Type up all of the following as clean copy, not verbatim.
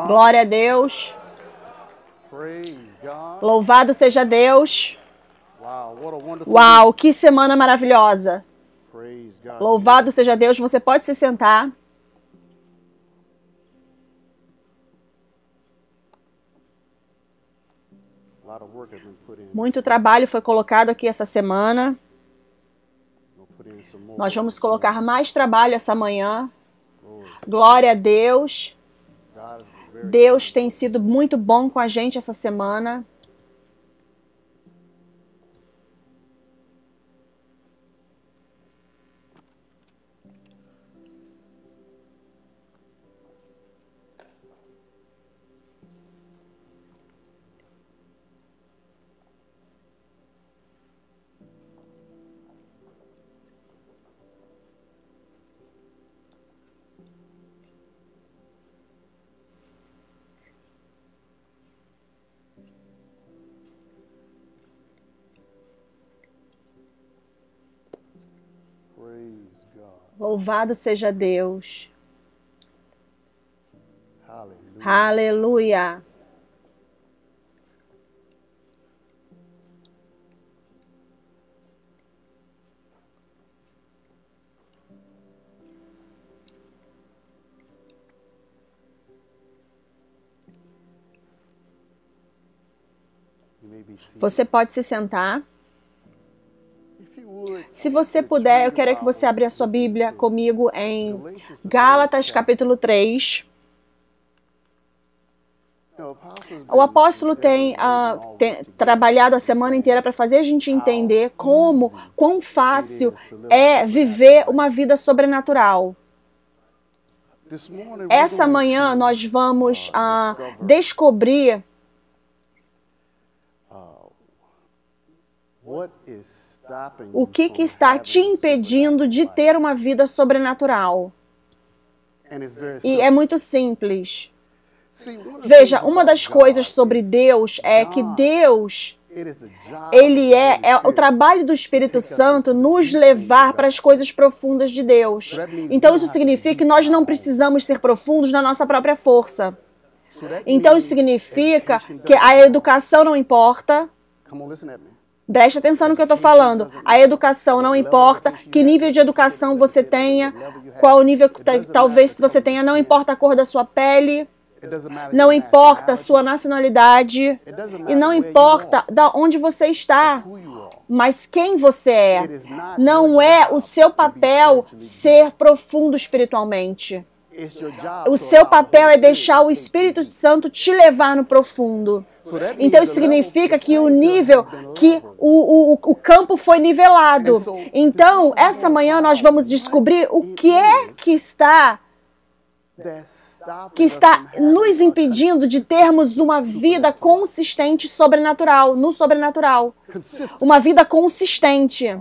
Glória a Deus. Louvado seja Deus. Uau, que semana maravilhosa. Louvado seja Deus. Você pode se sentar. Muito trabalho foi colocado aqui essa semana. Nós vamos colocar mais trabalho essa manhã. Glória a Deus. Deus tem sido muito bom com a gente essa semana. Louvado seja Deus. Aleluia. Você pode se sentar. Se você puder, eu quero que você abra a sua Bíblia comigo em Gálatas capítulo 3. O apóstolo tem trabalhado a semana inteira para fazer a gente entender quão fácil é viver uma vida sobrenatural. Essa manhã nós vamos descobrir o que está te impedindo de ter uma vida sobrenatural. E é muito simples. Veja, uma das coisas sobre Deus é que Deus, o trabalho do Espírito Santo nos levar para as coisas profundas de Deus. Então isso significa que nós não precisamos ser profundos na nossa própria força. Então isso significa que a educação não importa. Preste atenção no que eu estou falando. A educação não importa que nível de educação você tenha, qual nível talvez você tenha, não importa a cor da sua pele, não importa a sua nacionalidade e não importa de onde você está, mas quem você é. Não é o seu papel ser profundo espiritualmente. O seu papel é deixar o Espírito Santo te levar no profundo. Então isso significa que o nível, que o campo foi nivelado. Então, essa manhã nós vamos descobrir o que é que está nos impedindo de termos uma vida consistente sobrenatural, no sobrenatural. Uma vida consistente.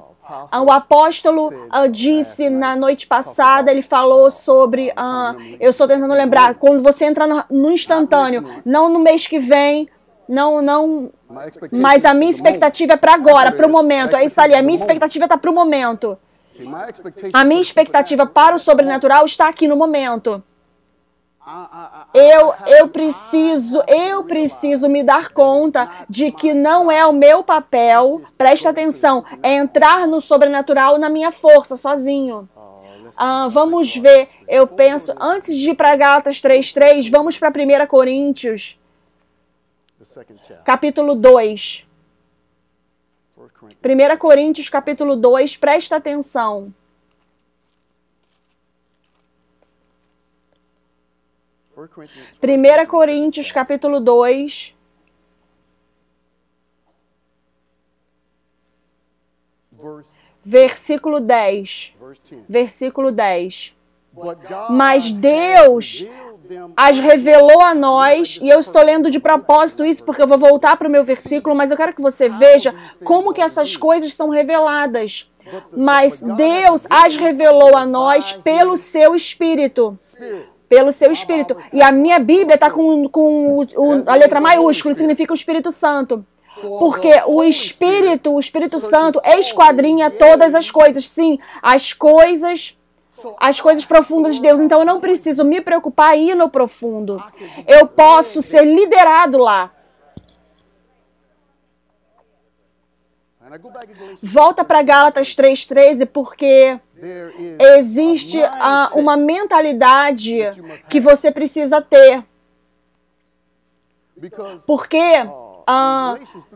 O apóstolo disse na noite passada, ele falou sobre, eu estou tentando lembrar, quando você entra no instantâneo, não no mês que vem, mas a minha expectativa é para agora, para o momento. Aí está ali, a minha expectativa está para o momento. A minha expectativa para o sobrenatural está aqui no momento. Eu preciso me dar conta de que não é o meu papel, preste atenção, é entrar no sobrenatural na minha força, sozinho. Vamos ver, eu penso, antes de ir para Gálatas 3:3, vamos para 1 Coríntios, capítulo 2. 1 Coríntios, capítulo 2, presta atenção. 1 Coríntios, capítulo 2, versículo 10. Versículo 10. Mas Deus as revelou a nós, e eu estou lendo de propósito isso porque eu vou voltar para o meu versículo, mas eu quero que você veja como que essas coisas são reveladas. Mas Deus as revelou a nós pelo seu Espírito. Pelo seu Espírito. E a minha Bíblia está com a letra maiúscula, significa o Espírito Santo. Porque o Espírito Santo esquadrinha todas as coisas. Sim, as coisas as coisas profundas de Deus. Então eu não preciso me preocupar em ir no profundo. Eu posso ser liderado lá. Volta para Gálatas 3:13, porque existe uma mentalidade que você precisa ter. Porque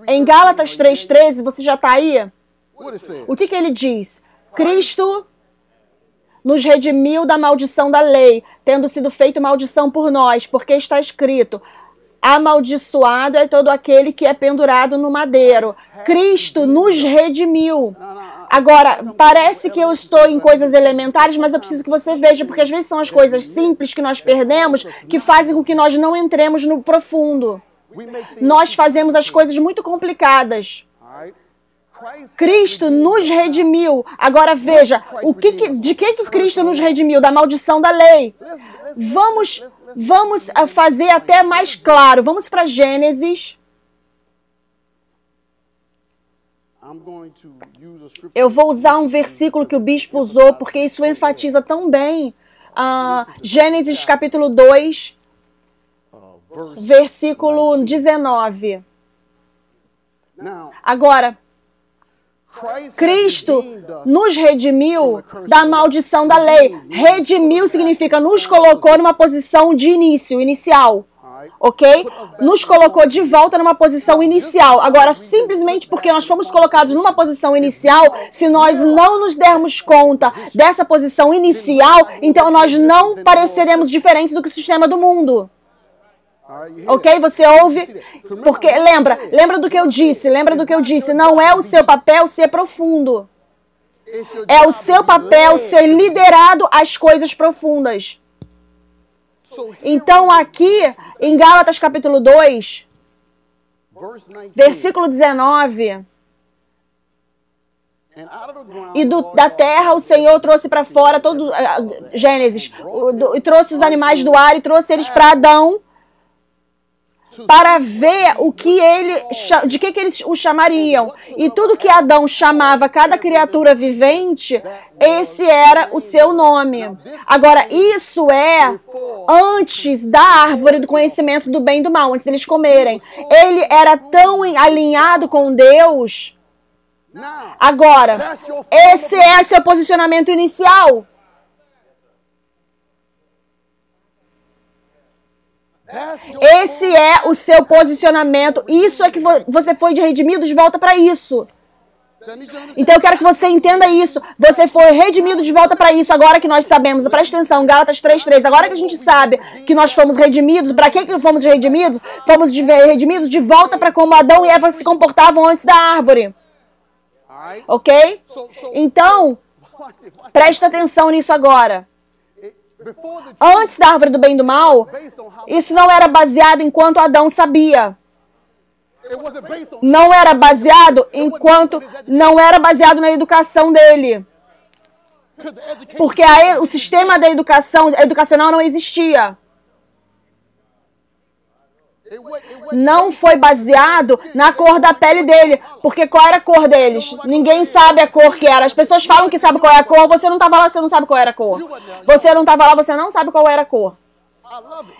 em Gálatas 3:13, você já está aí? O que ele diz? Cristo nos redimiu da maldição da lei, tendo sido feito maldição por nós, porque está escrito: amaldiçoado é todo aquele que é pendurado no madeiro. Cristo nos redimiu. Agora, parece que eu estou em coisas elementares, mas eu preciso que você veja, porque às vezes são as coisas simples que nós perdemos que fazem com que nós não entremos no profundo. Nós fazemos as coisas muito complicadas. Cristo nos redimiu. Agora veja, de que Cristo nos redimiu? Da maldição da lei. Vamos fazer até mais claro. Vamos para Gênesis. Eu vou usar um versículo que o bispo usou, porque isso enfatiza tão bem. Gênesis capítulo 2, versículo 19. Agora, Cristo nos redimiu da maldição da lei. Redimiu significa nos colocou numa posição de inicial. Ok? Nos colocou de volta numa posição inicial. Agora, simplesmente porque nós fomos colocados numa posição inicial, se nós não nos dermos conta dessa posição inicial, então nós não pareceremos diferentes do que o sistema do mundo. Ok? Você ouve? Porque lembra do que eu disse, não é o seu papel ser profundo. É o seu papel ser liderado às coisas profundas. Então aqui, em Gálatas capítulo 2, versículo 19... E da terra o Senhor trouxe para fora, Gênesis, e trouxe os animais do ar e trouxe eles para Adão, para ver de que eles o chamariam. E tudo que Adão chamava cada criatura vivente, esse era o seu nome. Agora, isso é antes da árvore do conhecimento do bem e do mal, antes deles comerem. Ele era tão alinhado com Deus. Agora, esse é seu posicionamento inicial. Esse é o seu posicionamento. Isso é que você foi redimido de volta para isso. Então eu quero que você entenda isso. Você foi redimido de volta para isso. Agora que nós sabemos, presta atenção, Gálatas 3:3. Agora que a gente sabe que nós fomos redimidos, para que fomos redimidos? Fomos redimidos de volta para como Adão e Eva se comportavam antes da árvore. Ok? Então, presta atenção nisso agora. Antes da árvore do bem e do mal, isso não era baseado em quanto Adão sabia. Não era baseado na educação dele. Porque o sistema da educacional não existia. Não foi baseado na cor da pele dele. Porque qual era a cor deles? Ninguém sabe a cor que era. As pessoas falam que sabem qual é a cor. Você não estava lá, você não sabe qual era a cor. Você não estava lá, você não sabe qual era a cor.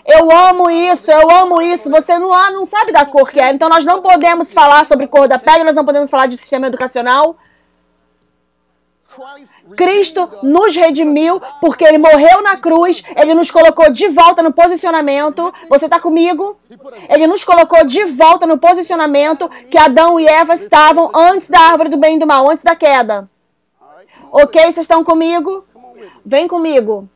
Eu amo isso. Você não sabe da cor que é. Então nós não podemos falar sobre cor da pele, nós não podemos falar de sistema educacional. Cristo nos redimiu porque Ele morreu na cruz, Ele nos colocou de volta no posicionamento. Você está comigo? Ele nos colocou de volta no posicionamento que Adão e Eva estavam antes da árvore do bem e do mal, antes da queda. Ok? Vocês estão comigo? Vem comigo.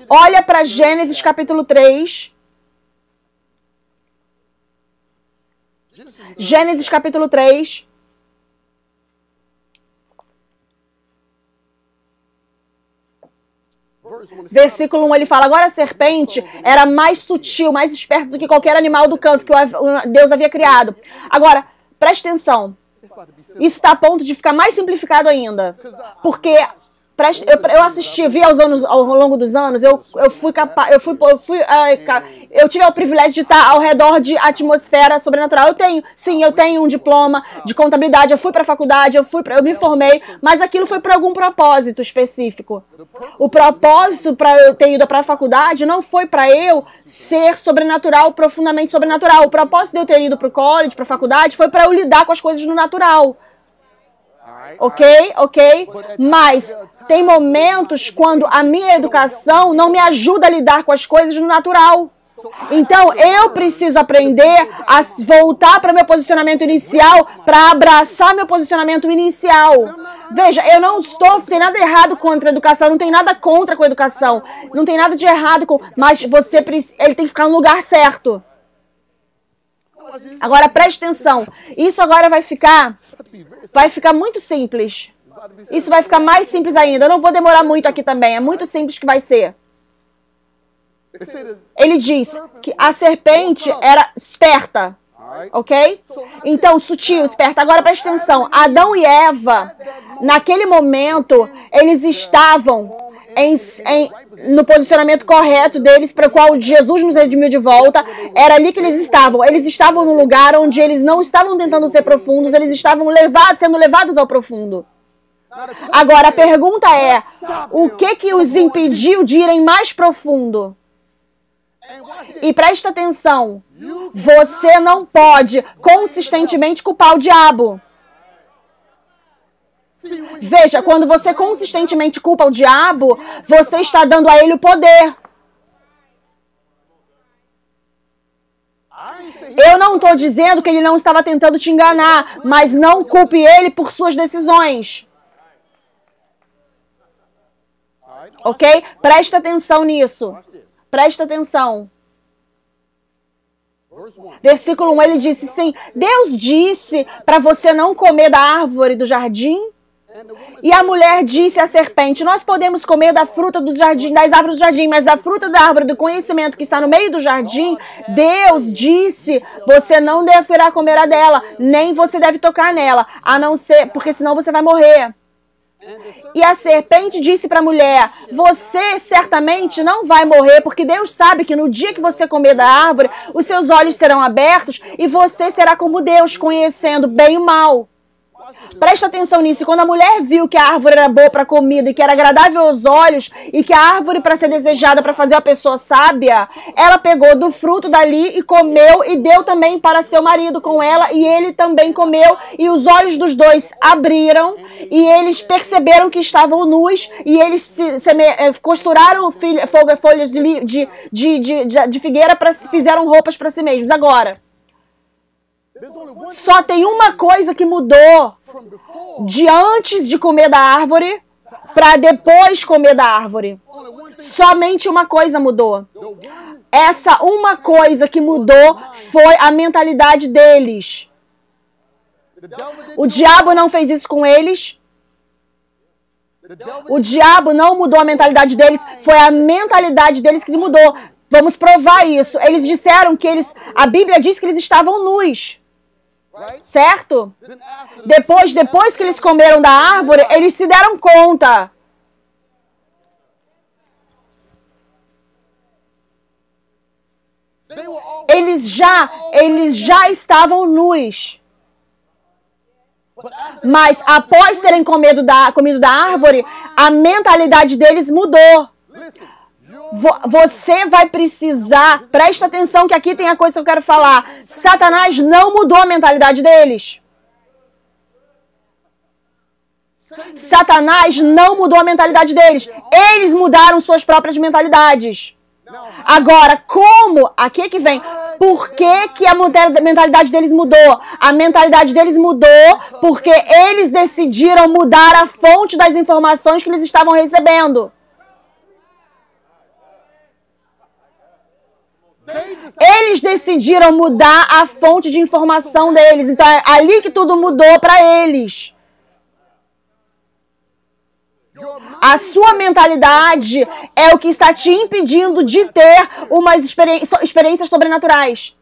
Olha para Gênesis capítulo 3. Gênesis capítulo 3. Versículo 1, ele fala: agora a serpente era mais sutil, mais esperta do que qualquer animal do campo que Deus havia criado. Agora, preste atenção. Isso está a ponto de ficar mais simplificado ainda. Porque Eu assisti, vi ao longo dos anos, eu tive o privilégio de estar ao redor de atmosfera sobrenatural. Eu tenho um diploma de contabilidade, eu fui para a faculdade, eu me formei, mas aquilo foi por algum propósito específico. O propósito para eu ter ido para a faculdade não foi para eu ser sobrenatural, profundamente sobrenatural. O propósito de eu ter ido para o college, para a faculdade, foi para eu lidar com as coisas no natural. Ok? Mas tem momentos quando a minha educação não me ajuda a lidar com as coisas no natural. Então, eu preciso aprender a voltar para meu posicionamento inicial, para abraçar meu posicionamento inicial. Veja, eu não tem nada errado contra a educação, não tem nada contra com a educação, não tem nada de errado com, mas ele tem que ficar no lugar certo. Agora, preste atenção. Isso agora vai ficar muito simples. Isso vai ficar mais simples ainda. Eu não vou demorar muito aqui também. É muito simples que vai ser. Ele diz que a serpente era esperta. Ok? Então, sutil, esperta. Agora, preste atenção. Adão e Eva, naquele momento, eles estavam no posicionamento correto deles, para o qual Jesus nos redimiu de volta. Era ali que eles estavam. Eles estavam no lugar onde eles não estavam tentando ser profundos, eles estavam sendo levados ao profundo. Agora, a pergunta é, o que os impediu de irem mais profundo? E presta atenção, você não pode consistentemente culpar o diabo. Veja, quando você consistentemente culpa o diabo, você está dando a ele o poder. Eu não estou dizendo que ele não estava tentando te enganar, mas não culpe ele por suas decisões. Ok? Presta atenção nisso. Presta atenção. Versículo 1, ele disse, sim, Deus disse para você não comer da árvore do jardim. E a mulher disse à serpente, nós podemos comer da fruta do jardim, das árvores do jardim, mas da fruta da árvore do conhecimento que está no meio do jardim, Deus disse, você não deverá comer a dela, nem você deve tocar nela, a não ser, porque senão você vai morrer. E a serpente disse para a mulher, você certamente não vai morrer, porque Deus sabe que no dia que você comer da árvore, os seus olhos serão abertos e você será como Deus, conhecendo bem e o mal. Presta atenção nisso. Quando a mulher viu que a árvore era boa para comida e que era agradável aos olhos e que a árvore para ser desejada para fazer a pessoa sábia, ela pegou do fruto dali e comeu e deu também para seu marido com ela e ele também comeu e os olhos dos dois abriram e eles perceberam que estavam nus e eles costuraram folhas de figueira fizeram roupas para si mesmos. Agora, só tem uma coisa que mudou de antes de comer da árvore para depois comer da árvore. Somente uma coisa mudou. Essa uma coisa que mudou foi a mentalidade deles. O diabo não fez isso com eles. O diabo não mudou a mentalidade deles. Foi a mentalidade deles que mudou. Vamos provar isso. Eles disseram que a Bíblia diz que eles estavam nus. Certo? Depois que eles comeram da árvore, eles se deram conta. Eles já estavam nus. Mas após terem comido da árvore, a mentalidade deles mudou. Você vai precisar, presta atenção que aqui tem a coisa que eu quero falar. Satanás não mudou a mentalidade deles. Satanás não mudou a mentalidade deles. Eles mudaram suas próprias mentalidades. Agora, como? Aqui que vem. Por que a mentalidade deles mudou? A mentalidade deles mudou porque eles decidiram mudar a fonte das informações que eles estavam recebendo. Eles decidiram mudar a fonte de informação deles. Então é ali que tudo mudou para eles. A sua mentalidade é o que está te impedindo de ter umas experiências sobrenaturais.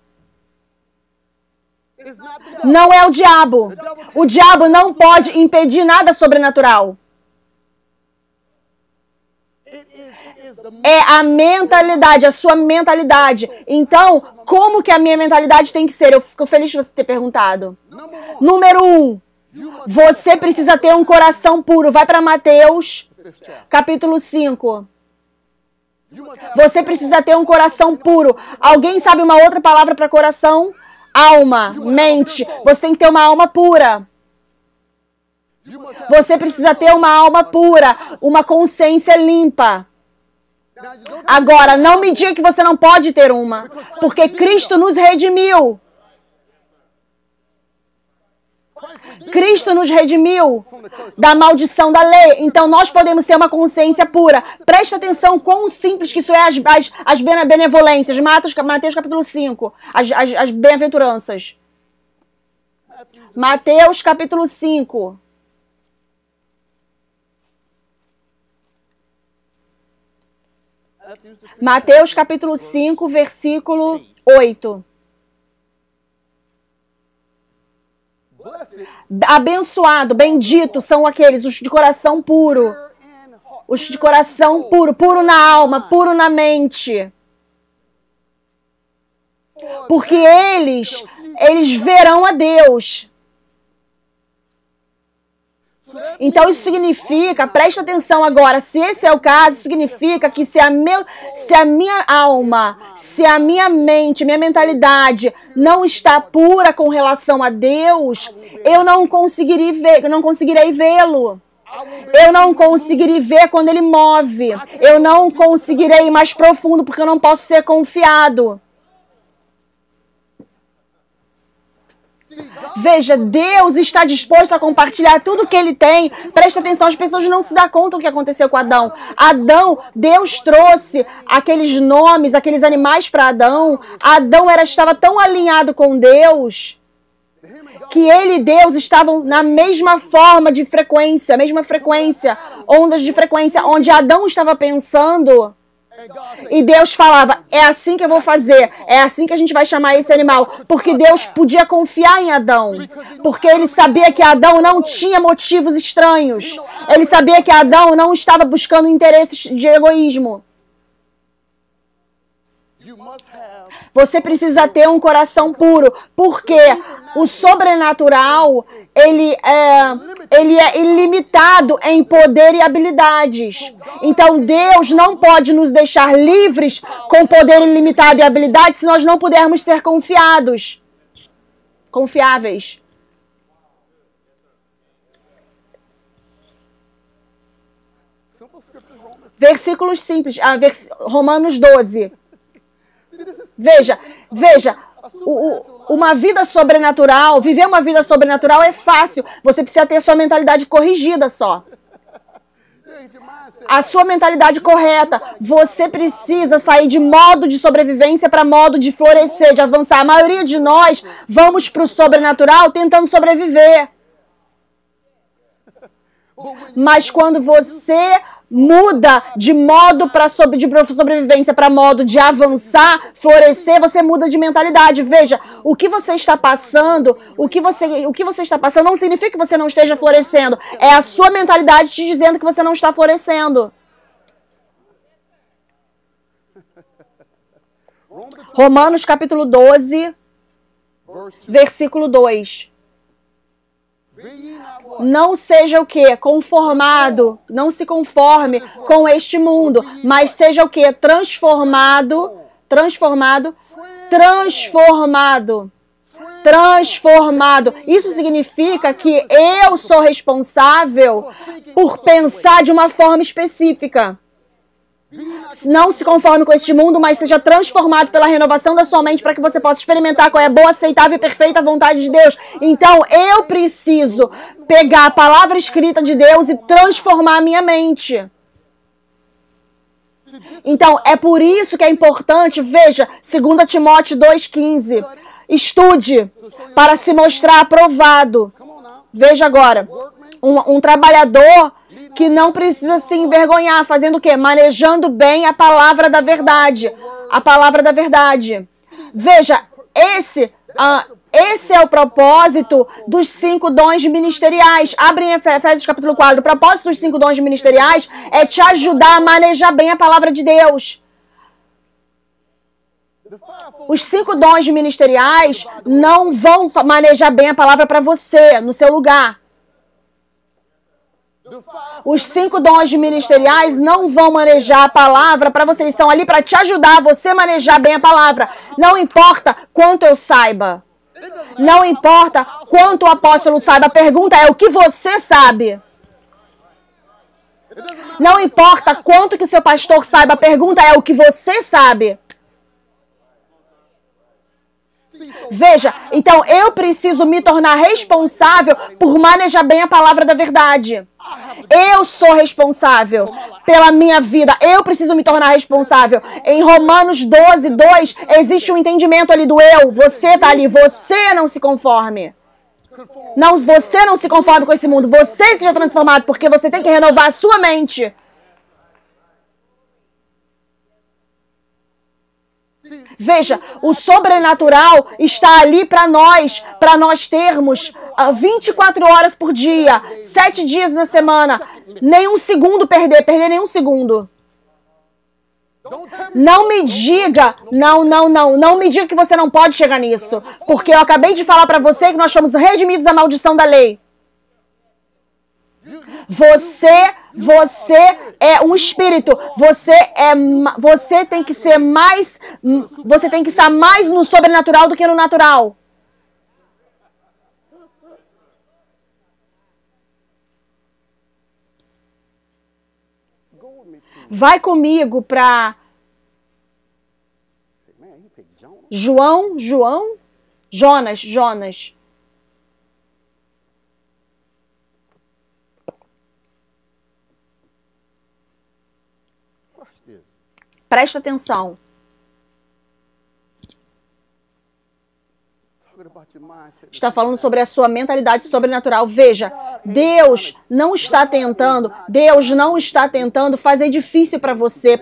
Não é o diabo. O diabo não pode impedir nada sobrenatural. É a mentalidade, a sua mentalidade. Então, como que a minha mentalidade tem que ser? Eu fico feliz de você ter perguntado. Número 1, você precisa ter um coração puro. Vai para Mateus, capítulo 5. Você precisa ter um coração puro. Alguém sabe uma outra palavra para coração? Alma, mente. Você tem que ter uma alma pura. Você precisa ter uma alma pura, uma consciência limpa. Agora, não me diga que você não pode ter uma, porque Cristo nos redimiu. Cristo nos redimiu da maldição da lei. Então nós podemos ter uma consciência pura. Presta atenção quão simples que isso é as benevolências. Mateus capítulo 5. As bem-aventuranças. Mateus capítulo 5. Mateus capítulo 5, versículo 8. Abençoado, bendito são aqueles, os de coração puro. Os de coração puro, puro na alma, puro na mente. Porque eles verão a Deus. Então isso significa, presta atenção agora, se esse é o caso, significa que se a minha alma, se a minha mente, minha mentalidade não está pura com relação a Deus, eu não conseguirei vê-lo. Eu não conseguirei ver quando Ele move. Eu não conseguirei ir mais profundo porque eu não posso ser confiado. Veja, Deus está disposto a compartilhar tudo que Ele tem. Presta atenção, as pessoas não se dão conta do que aconteceu com Adão. Adão, Deus trouxe aqueles nomes, aqueles animais para Adão. Adão estava tão alinhado com Deus que ele e Deus estavam na mesma forma de frequência, ondas de frequência, onde Adão estava pensando. E Deus falava, é assim que eu vou fazer, é assim que a gente vai chamar esse animal. Porque Deus podia confiar em Adão. Porque ele sabia que Adão não tinha motivos estranhos. Ele sabia que Adão não estava buscando interesses de egoísmo. Você precisa ter um coração puro, porque o sobrenatural, ele é ilimitado em poder e habilidades. Então Deus não pode nos deixar livres com poder ilimitado e habilidades se nós não pudermos ser confiáveis. Versículos simples, Romanos 12. Veja, uma vida sobrenatural, viver uma vida sobrenatural é fácil. Você precisa ter sua mentalidade corrigida só. A sua mentalidade correta. Você precisa sair de modo de sobrevivência para modo de florescer, de avançar. A maioria de nós vamos para o sobrenatural tentando sobreviver. Mas quando você muda de modo de sobrevivência para modo de avançar, florescer, você muda de mentalidade. Veja, o que você está passando não significa que você não esteja florescendo. É a sua mentalidade te dizendo que você não está florescendo. Romanos capítulo 12, versículo 2. Não seja o quê? Conformado. Não se conforme com este mundo, mas seja o quê? Transformado. Isso significa que eu sou responsável por pensar de uma forma específica. Não se conforme com este mundo, mas seja transformado pela renovação da sua mente para que você possa experimentar qual é a boa, aceitável e perfeita vontade de Deus. Então, eu preciso pegar a palavra escrita de Deus e transformar a minha mente. Então, é por isso que é importante, veja, 2 Timóteo 2,15. Estude para se mostrar aprovado. Veja agora, um trabalhador que não precisa se envergonhar, fazendo o quê? Manejando bem a palavra da verdade. A palavra da verdade. Veja, Esse é o propósito dos 5 dons ministeriais. Abre em Efésios capítulo 4. O propósito dos 5 dons ministeriais é te ajudar a manejar bem a palavra de Deus. Os 5 dons ministeriais não vão manejar bem a palavra para você, no seu lugar. Os 5 dons ministeriais não vão manejar a palavra para você. Eles estão ali para te ajudar a você manejar bem a palavra. Não importa quanto eu saiba. Não importa quanto o apóstolo saiba. A pergunta é o que você sabe. Não importa quanto que o seu pastor saiba. A pergunta é o que você sabe. Veja, então eu preciso me tornar responsável por manejar bem a palavra da verdade. Eu sou responsável pela minha vida. Eu preciso me tornar responsável. Em Romanos 12, 2, existe um entendimento ali do eu. Você está ali. Você não se conforme. Não, você não se conforme com esse mundo. Você seja transformado, porque você tem que renovar a sua mente. Veja, o sobrenatural está ali para nós termos 24 horas por dia, 7 dias na semana, nenhum segundo perder nenhum segundo. Não me diga, não me diga que você não pode chegar nisso, porque eu acabei de falar para você que nós fomos redimidos da maldição da lei. Você é um espírito. Você tem que ser mais. Você tem que estar mais no sobrenatural do que no natural. Vai comigo para Jonas. Presta atenção. Está falando sobre a sua mentalidade sobrenatural. Veja, Deus não está tentando fazer difícil para você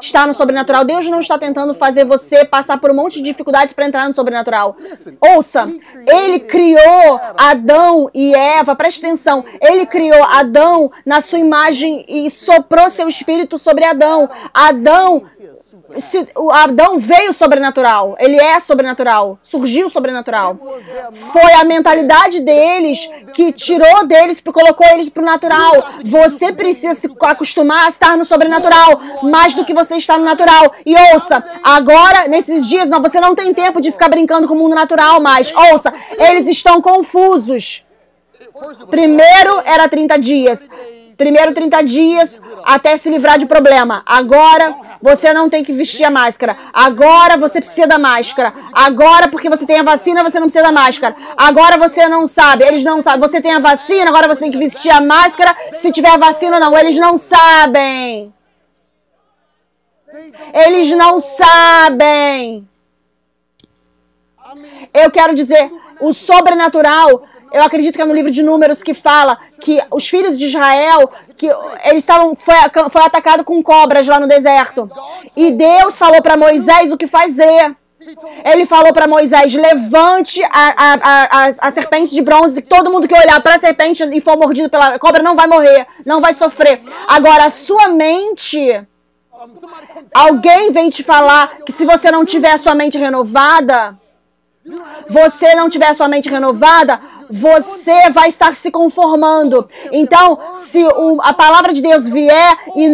estar no sobrenatural. Deus não está tentando fazer você passar por um monte de dificuldades para entrar no sobrenatural. Ouça, Ele criou Adão e Eva, preste atenção, Ele criou Adão na sua imagem e soprou seu espírito sobre Adão. Adão veio sobrenatural, ele é sobrenatural, surgiu sobrenatural. Foi a mentalidade deles que tirou deles, colocou eles para o natural. Você precisa se acostumar a estar no sobrenatural, mais do que você está no natural. E ouça, agora, nesses dias, você não tem tempo de ficar brincando com o mundo natural mais. Ouça, eles estão confusos. Primeiro era 30 dias. Primeiro 30 dias até se livrar de problema. Agora você não tem que vestir a máscara. Agora você precisa da máscara. Agora porque você tem a vacina você não precisa da máscara. Agora você não sabe. Eles não sabem. Você tem a vacina, agora você tem que vestir a máscara se tiver a vacina ou não. Eles não sabem. Eles não sabem. Eu quero dizer, o sobrenatural... Eu acredito que é no livro de Números que fala que os filhos de Israel, que eles foi atacado com cobras lá no deserto. E Deus falou para Moisés o que fazer. Ele falou para Moisés, levante a serpente de bronze, todo mundo que olhar para a serpente e for mordido pela cobra não vai morrer, não vai sofrer. Agora, a sua mente, alguém vem te falar que se você não tiver a sua mente renovada, você vai estar se conformando. Então, se a palavra de Deus vier e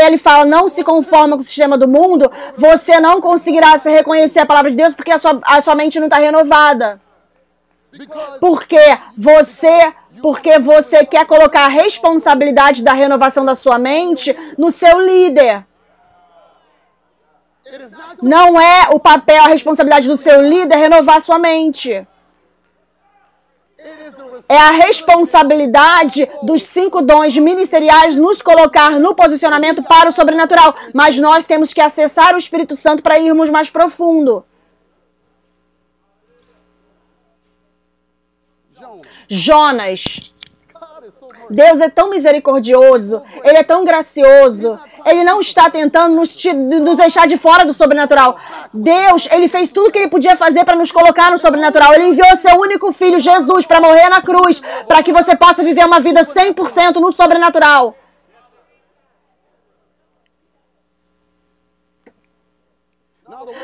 ele fala, não se conforma com o sistema do mundo, você não conseguirá reconhecer a palavra de Deus porque a sua mente não está renovada. Porque você quer colocar a responsabilidade da renovação da sua mente no seu líder. Não é o papel, a responsabilidade do seu líder renovar sua mente. É a responsabilidade dos 5 dons ministeriais nos colocar no posicionamento para o sobrenatural. Mas nós temos que acessar o Espírito Santo para irmos mais profundo. Jonas. Deus é tão misericordioso, Ele é tão gracioso, Ele não está tentando nos deixar de fora do sobrenatural. Deus, Ele fez tudo o que Ele podia fazer para nos colocar no sobrenatural. Ele enviou seu único filho, Jesus, para morrer na cruz, para que você possa viver uma vida 100% no sobrenatural.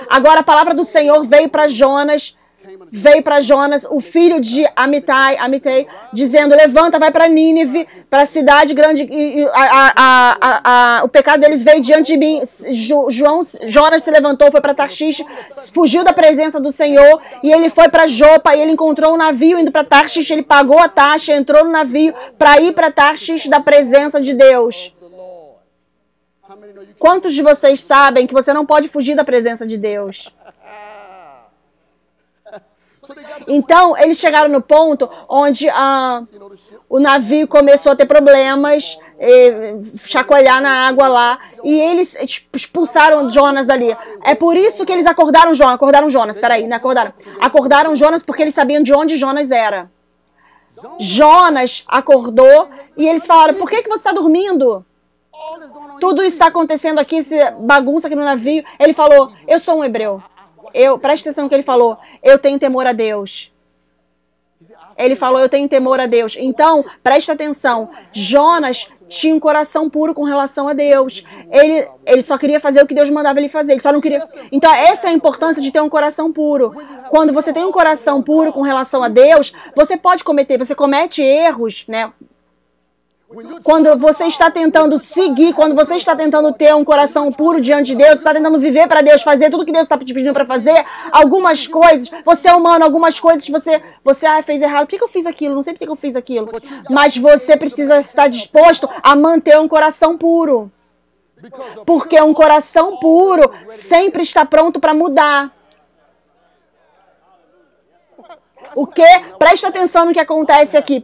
Agora a palavra do Senhor veio para Jonas, o filho de Amitai, dizendo: levanta, vai para Nínive, para a cidade grande, o pecado deles veio diante de mim. Jonas se levantou, foi para Tarshish, fugiu da presença do Senhor, e ele foi para Jopa, e ele encontrou um navio indo para Tarshish, ele pagou a taxa, entrou no navio para ir para Tarshish da presença de Deus. Quantos de vocês sabem que você não pode fugir da presença de Deus? Então, eles chegaram no ponto onde o navio começou a ter problemas, chacoalhar na água lá, e eles expulsaram Jonas dali. É por isso que eles acordaram Jonas, peraí, não acordaram. Acordaram Jonas porque eles sabiam de onde Jonas era. Jonas acordou e eles falaram: por que você está dormindo? Tudo está acontecendo aqui, essa bagunça aqui no navio. Ele falou: eu sou um hebreu. Preste atenção no que ele falou. Eu tenho temor a Deus. Ele falou: eu tenho temor a Deus. Então, preste atenção. Jonas tinha um coração puro com relação a Deus. Ele só queria fazer o que Deus mandava ele fazer. Ele só não queria. Então, essa é a importância de ter um coração puro. Quando você tem um coração puro com relação a Deus, você comete erros, né? Quando você está tentando seguir, quando você está tentando ter um coração puro diante de Deus, está tentando viver para Deus, fazer tudo que Deus está te pedindo para fazer, algumas coisas, você é humano, algumas coisas você fez errado. Por que eu fiz aquilo? Não sei por que eu fiz aquilo. Mas você precisa estar disposto a manter um coração puro. Porque um coração puro sempre está pronto para mudar. O que? Presta atenção no que acontece aqui.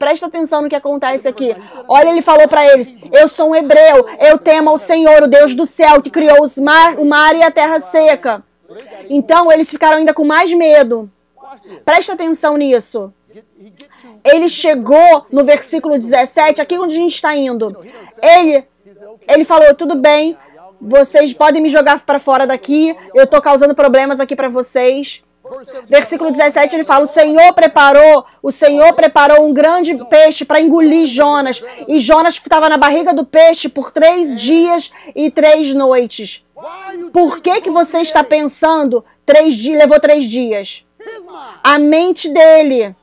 Olha, ele falou para eles: eu sou um hebreu, eu temo ao Senhor, o Deus do céu, que criou o mar e a terra seca. Então, eles ficaram ainda com mais medo. Presta atenção nisso. Ele chegou no versículo 17, aqui onde a gente está indo. Ele falou: tudo bem, vocês podem me jogar para fora daqui, eu estou causando problemas aqui para vocês. Versículo 17, ele fala: o Senhor preparou um grande peixe para engolir Jonas. E Jonas estava na barriga do peixe por 3 dias e 3 noites. Por que você está pensando levou 3 dias? A mente dele.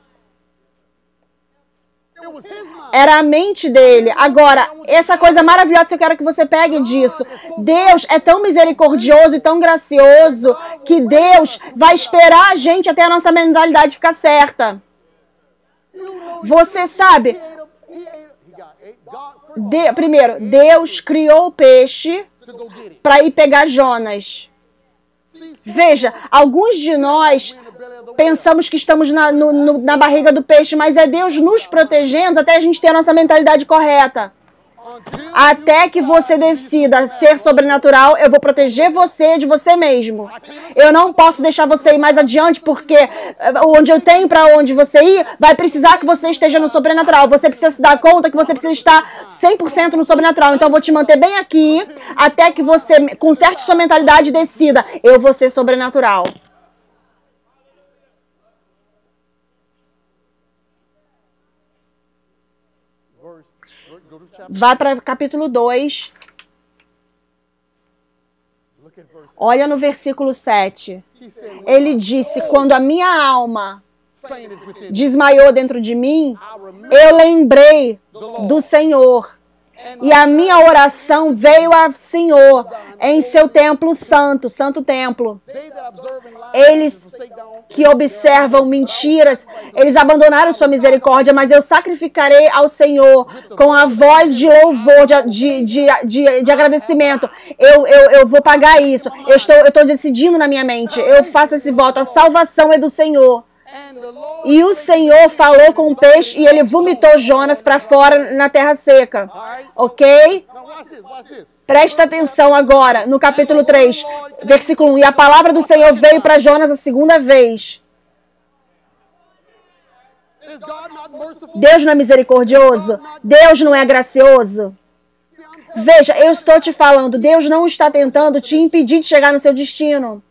Era a mente dele. Agora, essa coisa maravilhosa que eu quero que você pegue disso. Deus é tão misericordioso e tão gracioso que Deus vai esperar a gente até a nossa mentalidade ficar certa. Você sabe, primeiro, Deus criou o peixe para ir pegar Jonas. Veja, alguns de nós pensamos que estamos na barriga do peixe, mas é Deus nos protegendo até a gente ter a nossa mentalidade correta. Até que você decida ser sobrenatural, eu vou proteger você de você mesmo. Eu não posso deixar você ir mais adiante, porque onde eu tenho para onde você ir, vai precisar que você esteja no sobrenatural. Você precisa se dar conta que você precisa estar 100% no sobrenatural. Então eu vou te manter bem aqui, até que você conserte sua mentalidade e decida: eu vou ser sobrenatural. Vai para capítulo 2. Olha no versículo 7. Ele disse: quando a minha alma desmaiou dentro de mim, eu lembrei do Senhor. E a minha oração veio ao Senhor em seu templo santo, santo templo. Eles que observam mentiras, eles abandonaram sua misericórdia, mas eu sacrificarei ao Senhor com a voz de louvor, de agradecimento. Eu vou pagar isso. Eu estou decidindo na minha mente. Eu faço esse voto. A salvação é do Senhor. E o Senhor falou com o peixe e ele vomitou Jonas para fora na terra seca. Ok? Presta atenção agora no capítulo 3, versículo 1. E a palavra do Senhor veio para Jonas a segunda vez. Deus não é misericordioso? Deus não é gracioso? Veja, eu estou te falando, Deus não está tentando te impedir de chegar no seu destino.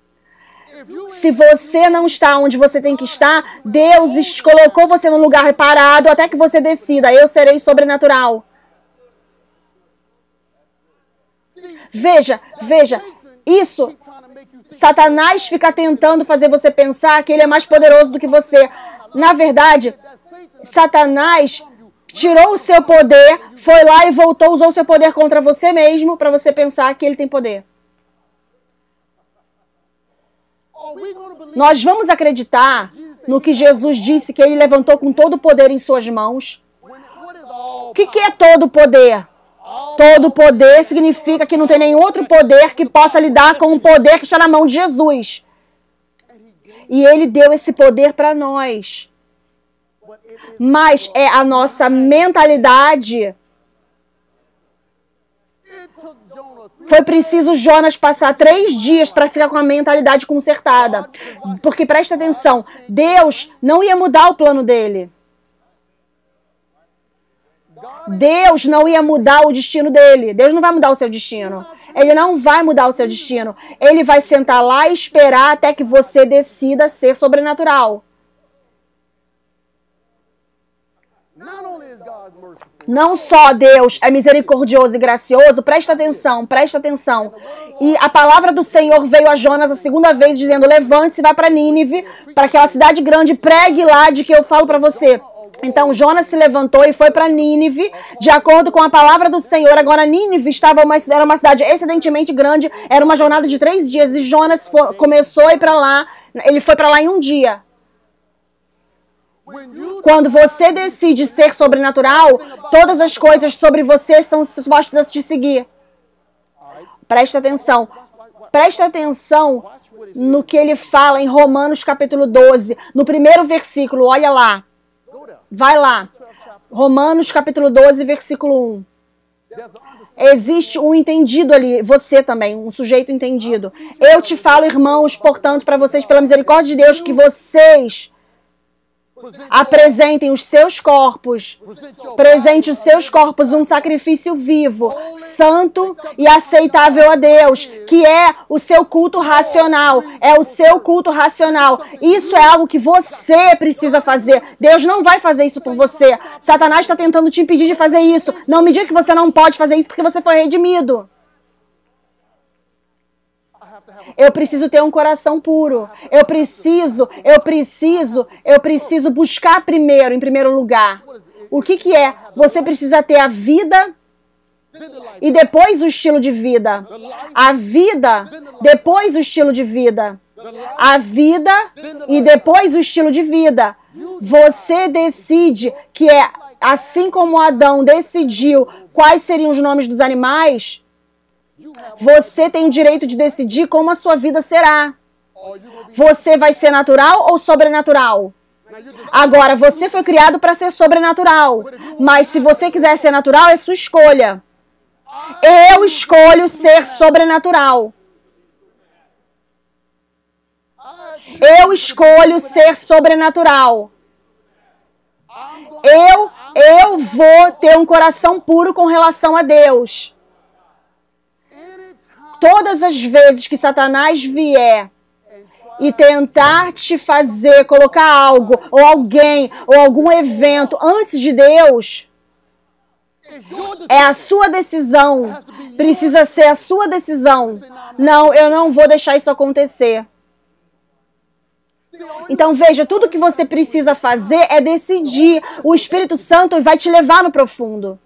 Se você não está onde você tem que estar, Deus colocou você num lugar parado até que você decida, eu serei sobrenatural. Veja, isso, Satanás fica tentando fazer você pensar que ele é mais poderoso do que você. Na verdade, Satanás tirou o seu poder, foi lá e voltou, usou o seu poder contra você mesmo para você pensar que ele tem poder. Nós vamos acreditar no que Jesus disse, que ele levantou com todo o poder em suas mãos. O que é todo o poder? Todo poder significa que não tem nenhum outro poder que possa lidar com o poder que está na mão de Jesus. E ele deu esse poder para nós. Mas é a nossa mentalidade. Foi preciso Jonas passar 3 dias para ficar com a mentalidade consertada. Porque, presta atenção, Deus não ia mudar o plano dele. Deus não ia mudar o destino dele. Deus não vai mudar o seu destino. Ele não vai mudar o seu destino. Ele vai sentar lá e esperar até que você decida ser sobrenatural. Não só Deus é misericordioso e gracioso, presta atenção. E a palavra do Senhor veio a Jonas a segunda vez, dizendo, levante-se e vá para Nínive, para aquela cidade grande, pregue lá de que eu falo para você. Então Jonas se levantou e foi para Nínive, de acordo com a palavra do Senhor. Agora Nínive era uma cidade excedentemente grande, era uma jornada de 3 dias, e Jonas começou a ir para lá, ele foi para lá em um dia. Quando você decide ser sobrenatural, todas as coisas sobre você são dispostas a te seguir. Presta atenção no que ele fala em Romanos capítulo 12, no primeiro versículo, olha lá. Vai lá. Romanos capítulo 12, versículo 1. Existe um entendido ali, você também, um sujeito entendido. Eu te falo, irmãos, portanto, para vocês, pela misericórdia de Deus, que vocês apresentem os seus corpos, um sacrifício vivo, santo e aceitável a Deus, que é o seu culto racional, Isso é algo que você precisa fazer. Deus não vai fazer isso por você. Satanás está tentando te impedir de fazer isso. Não me diga que você não pode fazer isso porque você foi redimido. Eu preciso ter um coração puro. Eu preciso buscar em primeiro lugar. O que é? Você precisa ter a vida e depois o estilo de vida. A vida, depois o estilo de vida. A vida e depois o estilo de vida. Você decide que é assim como Adão decidiu quais seriam os nomes dos animais. Você tem o direito de decidir como a sua vida será. Você vai ser natural ou sobrenatural? Agora, você foi criado para ser sobrenatural. Mas se você quiser ser natural, é sua escolha. Eu escolho ser sobrenatural. Eu escolho ser sobrenatural. Eu vou ter um coração puro com relação a Deus. Todas as vezes que Satanás vier e tentar te fazer colocar algo, ou alguém, ou algum evento antes de Deus, é a sua decisão. Precisa ser a sua decisão. Não, eu não vou deixar isso acontecer. Então veja, tudo que você precisa fazer é decidir. O Espírito Santo vai te levar no profundo.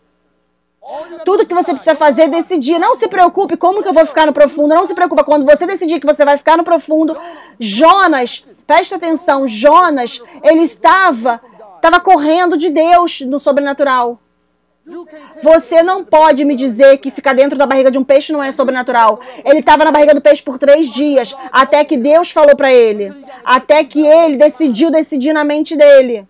Tudo que você precisa fazer é decidir. Não se preocupe como que eu vou ficar no profundo. Não se preocupe. Quando você decidir que você vai ficar no profundo, Jonas, presta atenção, Jonas, ele estava correndo de Deus no sobrenatural. Você não pode me dizer que ficar dentro da barriga de um peixe não é sobrenatural. Ele estava na barriga do peixe por 3 dias, até que Deus falou para ele. Até que ele decidir na mente dele.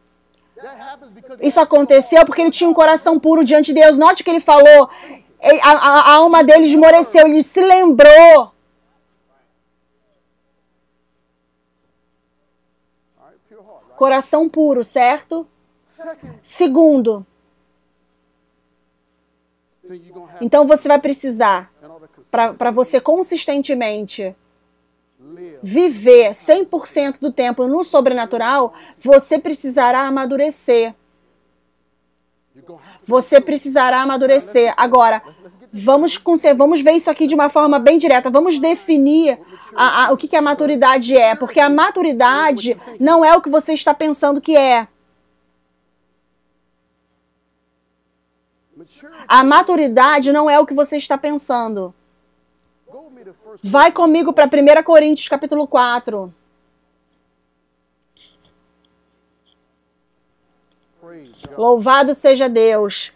Isso aconteceu porque ele tinha um coração puro diante de Deus. Note que ele falou, a alma dele esmoreceu, ele se lembrou. Coração puro, certo? Segundo, Então você vai precisar, para você consistentemente viver 100% do tempo no sobrenatural, você precisará amadurecer. Você precisará amadurecer. Agora, vamos ver isso aqui de uma forma bem direta. Vamos definir o que a maturidade é. Porque a maturidade não é o que você está pensando que é. A maturidade não é o que você está pensando. Vai comigo para 1 Coríntios, capítulo 4. Louvado seja Deus.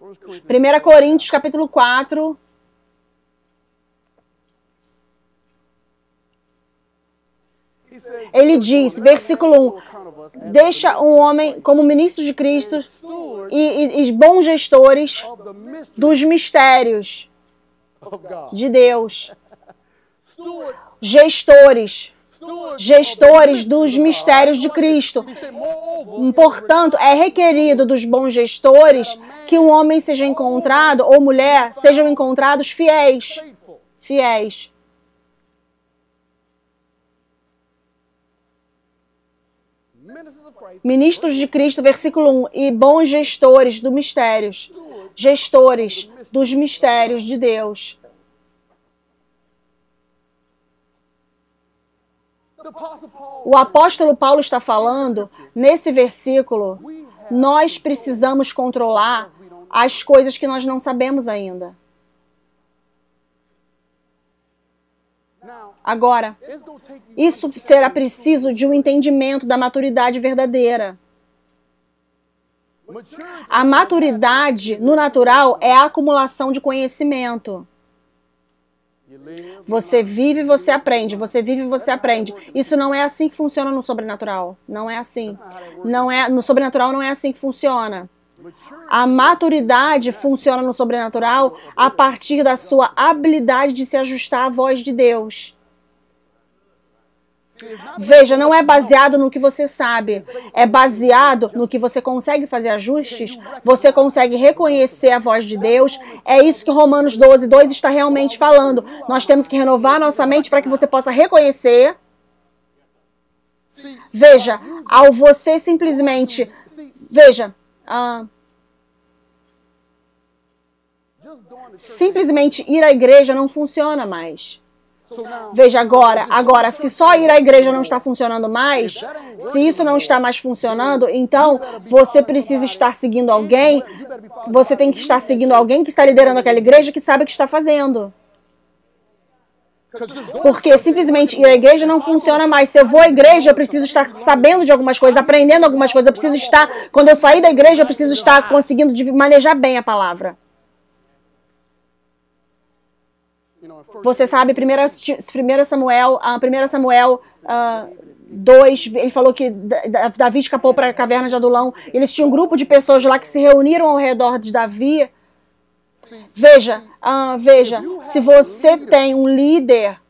1 Coríntios, capítulo 4. Ele diz, versículo 1, deixa um homem como ministro de Cristo e bons gestores dos mistérios de Deus. Gestores dos mistérios de Cristo. Portanto, é requerido dos bons gestores que um homem seja encontrado, ou mulher, sejam encontrados fiéis. Fiéis. Ministros de Cristo, versículo 1, e bons gestores dos mistérios. Gestores dos mistérios de Deus. O apóstolo Paulo está falando, nesse versículo, nós precisamos controlar as coisas que nós não sabemos ainda. Agora, isso será preciso de um entendimento da maturidade verdadeira. A maturidade no natural é a acumulação de conhecimento. Você vive, você aprende. Você vive, você aprende. Isso não é assim que funciona no sobrenatural. Não é assim. No sobrenatural não é assim que funciona. A maturidade funciona no sobrenatural a partir da sua habilidade de se ajustar à voz de Deus. Veja, não é baseado no que você sabe, é baseado no que você consegue fazer ajustes, você consegue reconhecer a voz de Deus. É isso que Romanos 12:2 está realmente falando. Nós temos que renovar nossa mente para que você possa reconhecer. Veja, ao você simplesmente... Veja, simplesmente ir à igreja não funciona mais. Veja agora, se só ir à igreja não está funcionando mais, se isso não está mais funcionando, então você precisa estar seguindo alguém, você tem que estar seguindo alguém que está liderando aquela igreja que sabe o que está fazendo. Porque simplesmente ir à igreja não funciona mais. Se eu vou à igreja, eu preciso estar sabendo de algumas coisas, aprendendo algumas coisas, eu preciso estar, quando eu sair da igreja, eu preciso estar conseguindo manejar bem a palavra. Você sabe, 1 Samuel 2, ele falou que Davi escapou para a caverna de Adulão. Eles tinham um grupo de pessoas lá que se reuniram ao redor de Davi. Veja, se você tem um líder,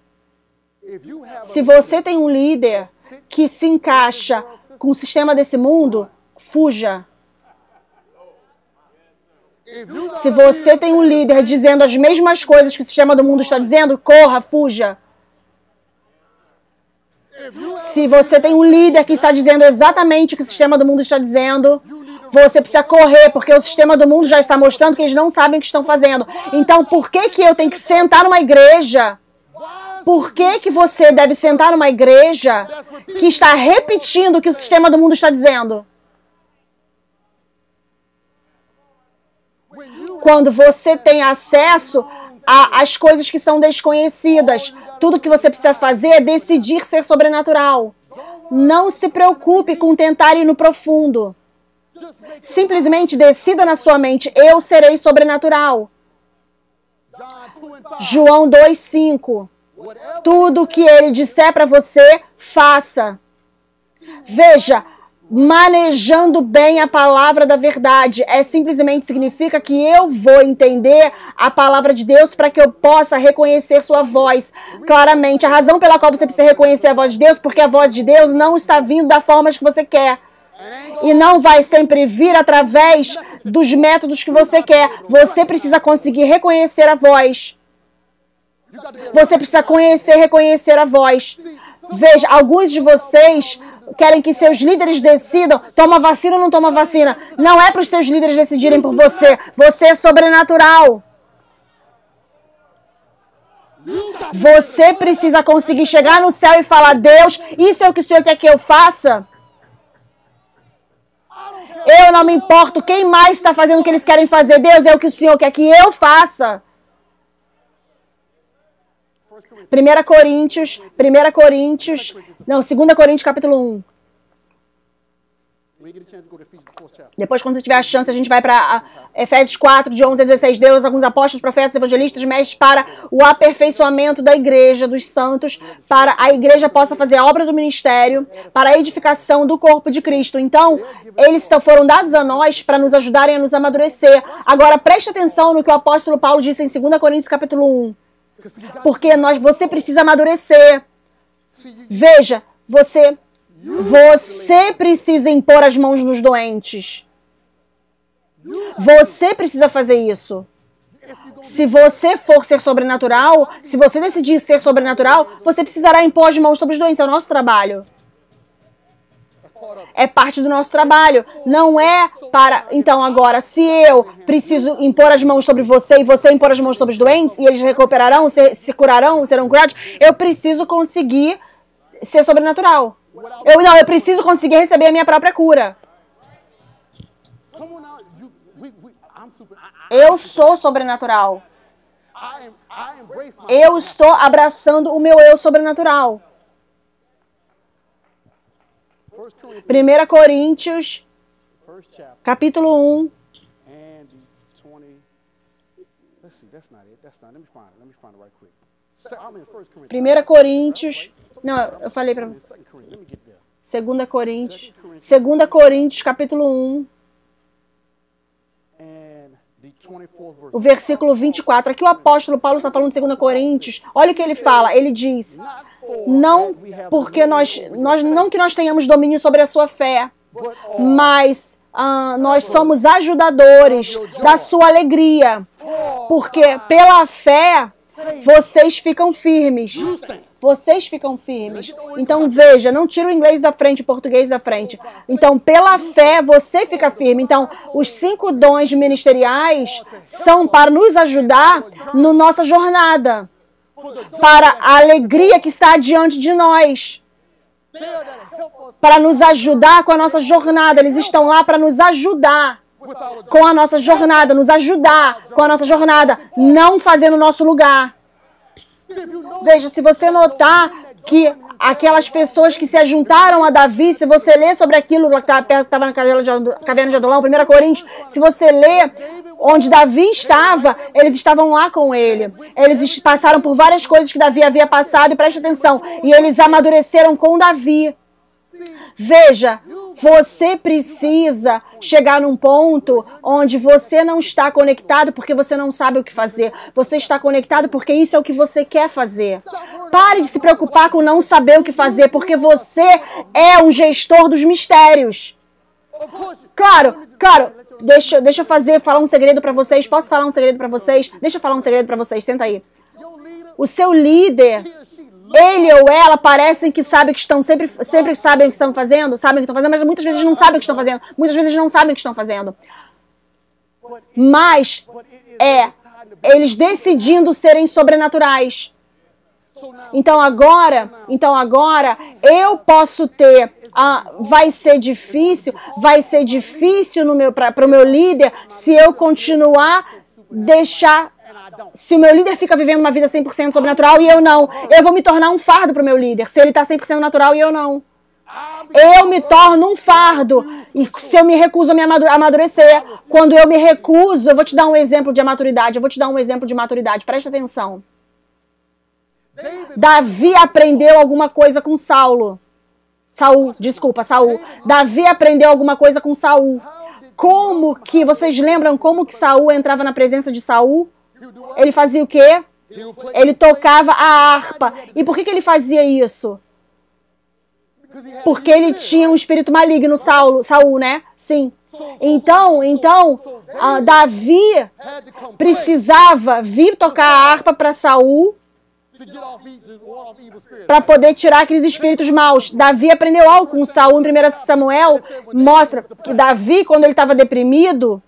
que se encaixa com o sistema desse mundo, fuja. Se você tem um líder dizendo as mesmas coisas que o sistema do mundo está dizendo, corra, fuja. Se você tem um líder que está dizendo exatamente o que o sistema do mundo está dizendo, você precisa correr, porque o sistema do mundo já está mostrando que eles não sabem o que estão fazendo. Então, por que eu tenho que sentar numa igreja? Por que você deve sentar numa igreja que está repetindo o que o sistema do mundo está dizendo? Quando você tem acesso às coisas que são desconhecidas, tudo que você precisa fazer é decidir ser sobrenatural. Não se preocupe com tentar ir no profundo. Simplesmente decida na sua mente, eu serei sobrenatural. João 2:5. Tudo que ele disser para você, faça. Veja, manejando bem a palavra da verdade simplesmente significa que eu vou entender a palavra de Deus para que eu possa reconhecer sua voz claramente. A razão pela qual você precisa reconhecer a voz de Deus, porque a voz de Deus não está vindo da forma que você quer. E não vai sempre vir através dos métodos que você quer. Você precisa conseguir reconhecer a voz. Você precisa reconhecer a voz. Veja, alguns de vocês querem que seus líderes decidam, toma vacina ou não toma vacina. Não é para os seus líderes decidirem por você. Você é sobrenatural. Você precisa conseguir chegar no céu e falar, Deus, isso é o que o Senhor quer que eu faça? Eu não me importo quem mais está fazendo o que eles querem fazer. Deus, é o que o Senhor quer que eu faça. 2 Coríntios capítulo 1. Depois, quando você tiver a chance, a gente vai para Efésios 4, de 11 a 16. Deus, alguns apóstolos, profetas, evangelistas, mestres, para o aperfeiçoamento da igreja, dos santos, para a igreja possa fazer a obra do ministério, para a edificação do corpo de Cristo. Então, eles foram dados a nós para nos ajudarem a nos amadurecer. Agora, preste atenção no que o apóstolo Paulo disse em 2 Coríntios capítulo 1. Porque você precisa amadurecer. Veja, você precisa impor as mãos nos doentes. Você precisa fazer isso. Se você for ser sobrenatural, se você decidir ser sobrenatural, você precisará impor as mãos sobre os doentes. É o nosso trabalho. É parte do nosso trabalho. Não é para... Então, agora, se eu preciso impor as mãos sobre você e você impor as mãos sobre os doentes, e eles recuperarão, se curarão, serão curados, eu preciso conseguir ser sobrenatural. Eu preciso conseguir receber a minha própria cura. Eu sou sobrenatural. Eu estou abraçando o meu eu sobrenatural. 1 Coríntios, capítulo 1. 1 Coríntios... Não, eu falei para... 2 Coríntios, capítulo 1. O versículo 24. Aqui o apóstolo Paulo está falando de 2 Coríntios. Olha o que ele fala. Ele diz, não porque nós tenhamos domínio sobre a sua fé, mas nós somos ajudadores da sua alegria. Porque pela fé vocês ficam firmes. Vocês ficam firmes. Então, veja, não tira o inglês da frente, o português da frente. Então, pela fé, você fica firme. Então, os 5 dons ministeriais são para nos ajudar na nossa jornada. Para a alegria que está diante de nós. Para nos ajudar com a nossa jornada. Eles estão lá para nos ajudar com a nossa jornada. Nos ajudar com a nossa jornada. Não fazer no nosso lugar. Veja, se você notar que aquelas pessoas que se ajuntaram a Davi, se você ler sobre aquilo que estava na caverna de Adulão, 1 Coríntios, se você ler onde Davi estava, eles estavam lá com ele. Eles passaram por várias coisas que Davi havia passado, e preste atenção, e eles amadureceram com Davi. Veja, você precisa chegar num ponto onde você não está conectado porque você não sabe o que fazer. Você está conectado porque isso é o que você quer fazer. Pare de se preocupar com não saber o que fazer, porque você é um gestor dos mistérios. Claro, deixa eu falar um segredo para vocês. Posso falar um segredo para vocês? Deixa eu falar um segredo para vocês, senta aí. O seu líder... Ele ou ela parecem que sabem que estão sempre sabem o que estão fazendo, mas muitas vezes não sabem o que estão fazendo. Muitas vezes não sabem o que estão fazendo. Mas eles decidindo serem sobrenaturais. Então agora eu posso ter. Vai ser difícil para o meu líder se eu continuar se o meu líder fica vivendo uma vida 100% sobrenatural e eu não. Eu vou me tornar um fardo para o meu líder, se ele está 100% natural e eu não. Eu me torno um fardo. E se eu me recuso a me amadurecer, quando eu me recuso, eu vou te dar um exemplo de maturidade. Presta atenção. Davi aprendeu alguma coisa com Saul. Davi aprendeu alguma coisa com Saul. Vocês lembram como que Saul entrava na presença de Saul? Ele fazia o quê? Ele tocava a harpa. E por que ele fazia isso? Porque ele tinha um espírito maligno, Saul, né? Sim. Então, Davi precisava vir tocar a harpa para Saul para poder tirar aqueles espíritos maus. Davi aprendeu algo com Saul em 1 Samuel. Mostra que Davi, quando ele estava deprimido,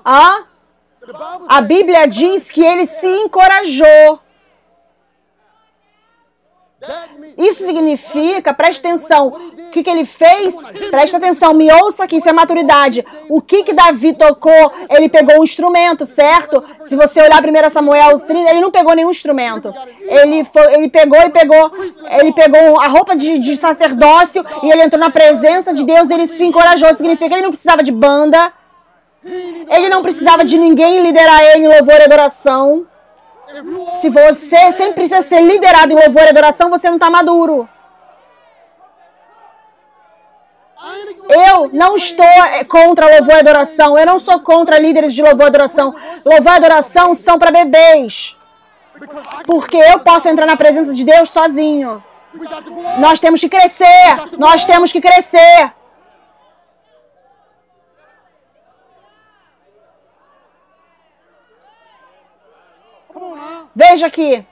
a Bíblia diz que ele se encorajou. Isso significa, preste atenção, o que ele fez? Preste atenção, me ouça aqui, isso é maturidade. O que Davi tocou? Ele pegou um instrumento, certo? Se você olhar 1 Samuel 30, ele não pegou nenhum instrumento. Ele pegou a roupa de sacerdócio e ele entrou na presença de Deus, ele se encorajou. Significa que ele não precisava de banda, ele não precisava de ninguém liderar ele em louvor e adoração. Se você sempre precisa ser liderado em louvor e adoração, você não está maduro. Eu não estou contra louvor e adoração. Eu não sou contra líderes de louvor e adoração. Louvor e adoração são para bebês. Porque eu posso entrar na presença de Deus sozinho. Nós temos que crescer. Nós temos que crescer. Veja aqui.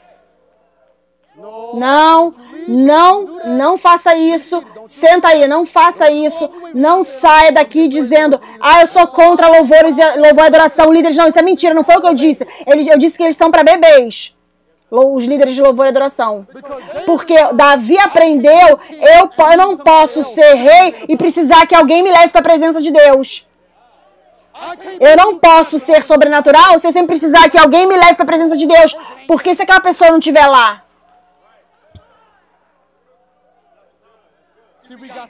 Não faça isso. Senta aí, não faça isso. Não saia daqui dizendo, eu sou contra louvor e adoração, líderes. Não, isso é mentira, não foi o que eu disse. Eu disse que eles são para bebês, os líderes de louvor e adoração. Porque Davi aprendeu, eu não posso ser rei e precisar que alguém me leve para a presença de Deus. Eu não posso ser sobrenatural se eu sempre precisar que alguém me leve para a presença de Deus. Porque se aquela pessoa não estiver lá?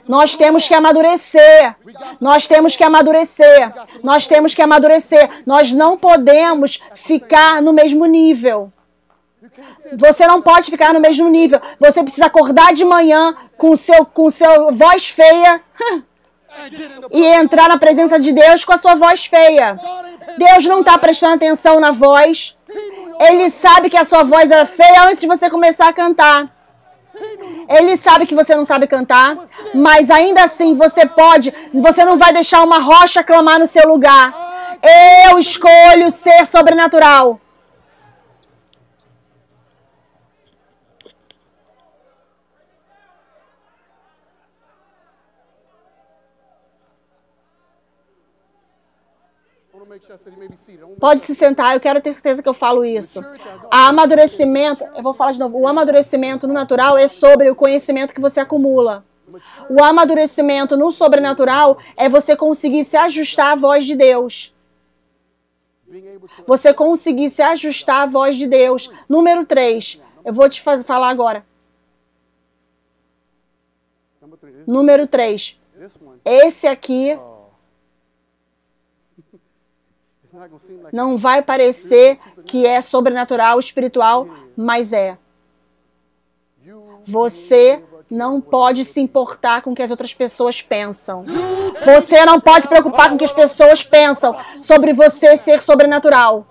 Nós temos que amadurecer. Nós temos que amadurecer. Nós temos que amadurecer. Nós não podemos ficar no mesmo nível. Você não pode ficar no mesmo nível. Você precisa acordar de manhã com seu voz feia e entrar na presença de Deus com a sua voz feia. Deus não está prestando atenção na voz. Ele sabe que a sua voz era feia antes de você começar a cantar. Ele sabe que você não sabe cantar, mas ainda assim você não vai deixar uma rocha clamar no seu lugar. Eu escolho ser sobrenatural. Pode se sentar, eu quero ter certeza que eu falo isso. Amadurecimento, eu vou falar de novo, o amadurecimento no natural é sobre o conhecimento que você acumula. O amadurecimento no sobrenatural é você conseguir se ajustar à voz de Deus. Você conseguir se ajustar à voz de Deus. Número 3, eu vou te falar agora. Número 3, esse aqui não vai parecer que é sobrenatural, espiritual, mas é. Você não pode se importar com o que as outras pessoas pensam. Você não pode se preocupar com o que as pessoas pensam sobre você ser sobrenatural.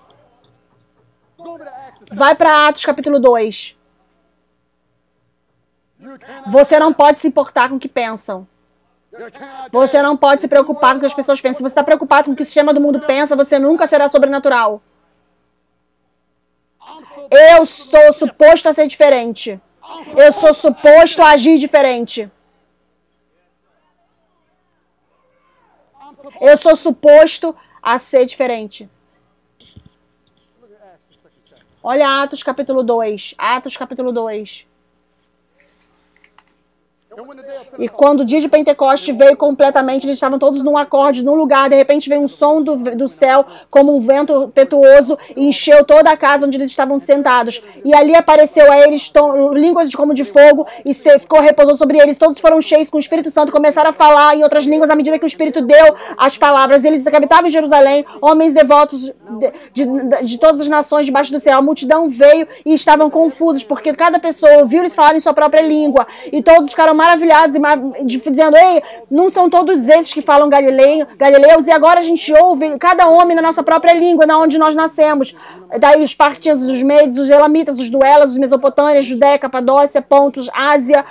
Vai para Atos capítulo 2. Você não pode se importar com o que pensam. Você não pode se preocupar com o que as pessoas pensam. Se você está preocupado com o que o sistema do mundo pensa, você nunca será sobrenatural. Eu sou suposto a ser diferente. Eu sou suposto a agir diferente. Eu sou suposto a ser diferente. Olha Atos capítulo 2. Atos capítulo 2. E quando o dia de Pentecoste veio completamente, eles estavam todos num acorde, num lugar, de repente veio um som do céu, como um vento impetuoso, e encheu toda a casa onde eles estavam sentados. E ali apareceu a eles línguas como de fogo, e repousou sobre eles. Todos foram cheios com o Espírito Santo e começaram a falar em outras línguas à medida que o Espírito deu as palavras. Eles habitavam em Jerusalém, homens devotos de todas as nações debaixo do céu. A multidão veio e estavam confusos, porque cada pessoa ouviu eles falarem em sua própria língua, e todos ficaram maravilhados, dizendo, ei, não são todos esses que falam galileus, e agora a gente ouve cada homem na nossa própria língua, na onde nós nascemos. Daí os partinos, os medes, os elamitas, os duelas, os mesopotâmios, Judéia, Capadócia, Pontos, Ásia,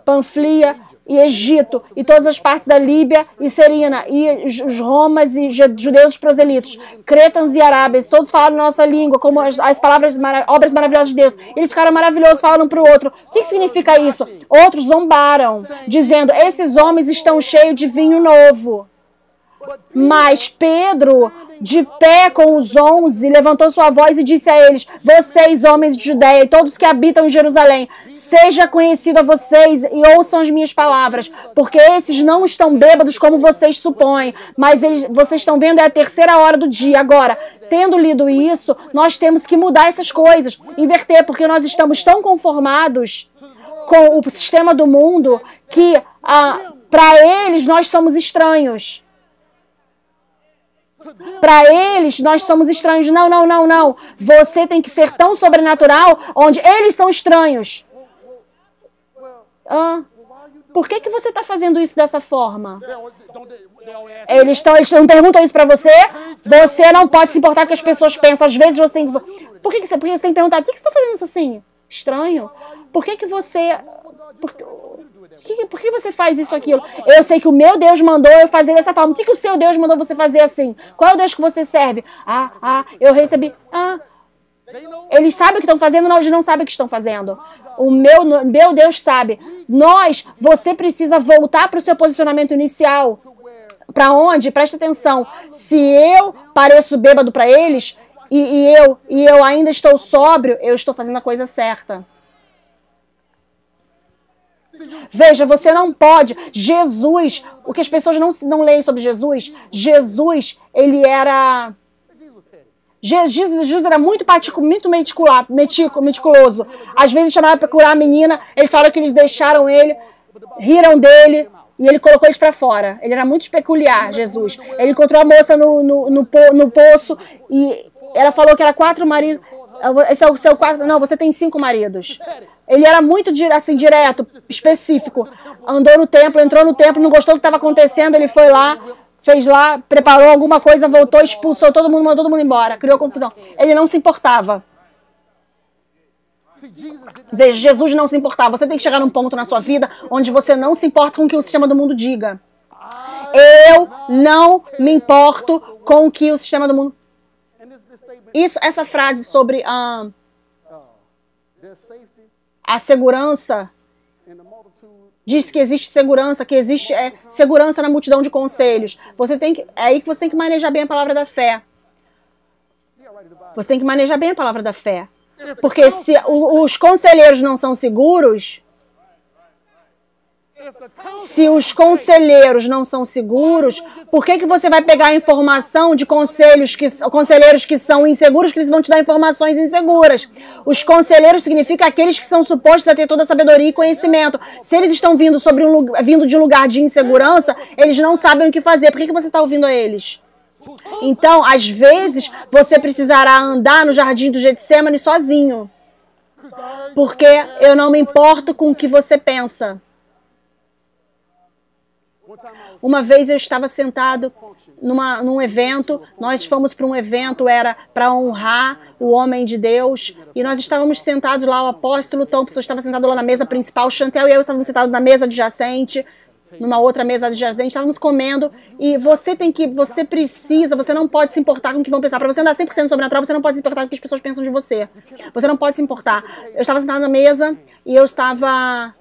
Panfilia e Egito, e todas as partes da Líbia e Serina, e os romas e judeus proselitos, cretans e arábias, todos falaram nossa língua, como as palavras, obras maravilhosas de Deus. Eles ficaram maravilhosos, falaram um para o outro. O que significa isso? Outros zombaram, dizendo, esses homens estão cheios de vinho novo. Mas Pedro, de pé com os 11, levantou sua voz e disse a eles, vocês, homens de Judeia, e todos que habitam em Jerusalém, seja conhecido a vocês e ouçam as minhas palavras, porque esses não estão bêbados como vocês supõem, mas vocês estão vendo, é a 3ª hora do dia. Agora, tendo lido isso, nós temos que mudar essas coisas, inverter, porque nós estamos tão conformados com o sistema do mundo que, para eles, nós somos estranhos. Para eles, nós somos estranhos. Não, não, não, não. Você tem que ser tão sobrenatural onde eles são estranhos. Por que você está fazendo isso dessa forma? Eles não perguntam isso para você. Você não pode se importar com o que as pessoas pensam. Às vezes você tem que... Por que você tem que perguntar? Por que você está fazendo isso assim? Estranho? Por que você... Por que você faz isso, aquilo? Eu sei que o meu Deus mandou eu fazer dessa forma. Por que o seu Deus mandou você fazer assim? Qual é o Deus que você serve? Eu recebi. Eles sabem o que estão fazendo, não, eles não sabem o que estão fazendo. O meu Deus sabe. Você precisa voltar para o seu posicionamento inicial. Para onde? Presta atenção. Se eu pareço bêbado para eles e eu ainda estou sóbrio, eu estou fazendo a coisa certa. Veja, você não pode. Jesus, o que as pessoas não leem sobre Jesus, ele era... Jesus era muito meticuloso. Às vezes chamaram para curar a menina, eles falaram que eles deixaram ele, riram dele, e ele colocou eles para fora. Ele era muito peculiar, Jesus. Ele encontrou a moça no poço, e ela falou que era 4 maridos. Esse é o seu 4... Não, você tem 5 maridos. Ele era muito assim, direto, específico. Andou no templo, entrou no templo, não gostou do que estava acontecendo, ele foi lá, fez lá, preparou alguma coisa, voltou, expulsou todo mundo, mandou todo mundo embora, criou confusão. Ele não se importava. Veja, Jesus não se importava. Você tem que chegar num ponto na sua vida onde você não se importa com o que o sistema do mundo diga. Eu não me importo com o que o sistema do mundo... Essa frase sobre a segurança, diz que existe segurança, segurança na multidão de conselhos. É aí que você tem que manejar bem a palavra da fé. Você tem que manejar bem a palavra da fé. Porque se os conselheiros não são seguros... Se os conselheiros não são seguros, por que você vai pegar a informação de conselheiros que são inseguros, que eles vão te dar informações inseguras? Os conselheiros significam aqueles que são supostos a ter toda a sabedoria e conhecimento. Se eles estão vindo de um lugar de insegurança, eles não sabem o que fazer. Por que você está ouvindo a eles? Então, às vezes, você precisará andar no jardim do Getsemane sozinho. Porque eu não me importo com o que você pensa. Uma vez eu estava sentado num evento, nós fomos para um evento, era para honrar o homem de Deus, e nós estávamos sentados lá, o apóstolo Thompson estava sentado lá na mesa principal, Chantel e eu estávamos sentados na mesa adjacente, numa outra mesa adjacente, estávamos comendo, e você não pode se importar com o que vão pensar. Para você andar 100% sobrenatural, você não pode se importar com o que as pessoas pensam de você. Você não pode se importar. Eu estava sentado na mesa, e eu estava...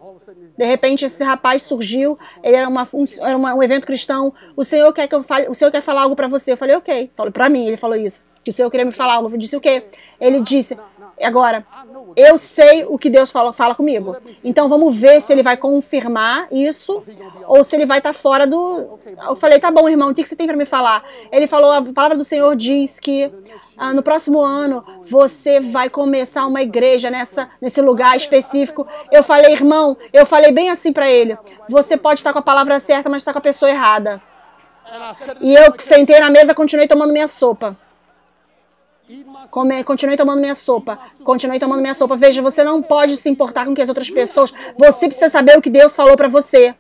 De repente, esse rapaz surgiu, ele era um evento cristão, o senhor quer que eu fale, o senhor quer falar algo para você? Eu falei, ok. Falou para mim, ele falou isso. Que o senhor queria me falar algo. Eu disse o quê? Ele disse, agora, eu sei o que Deus fala comigo. Então, vamos ver se ele vai confirmar isso ou se ele vai estar fora do... Eu falei, tá bom, irmão, o que você tem para me falar? Ele falou, a palavra do Senhor diz que no próximo ano você vai começar uma igreja nesse lugar específico. Eu falei, irmão, eu falei bem assim para ele, você pode estar com a palavra certa, mas está com a pessoa errada. E eu sentei na mesa e continuei tomando minha sopa. Continuei tomando minha sopa. Veja, você não pode se importar com que as outras pessoas... Você precisa saber o que Deus falou para você.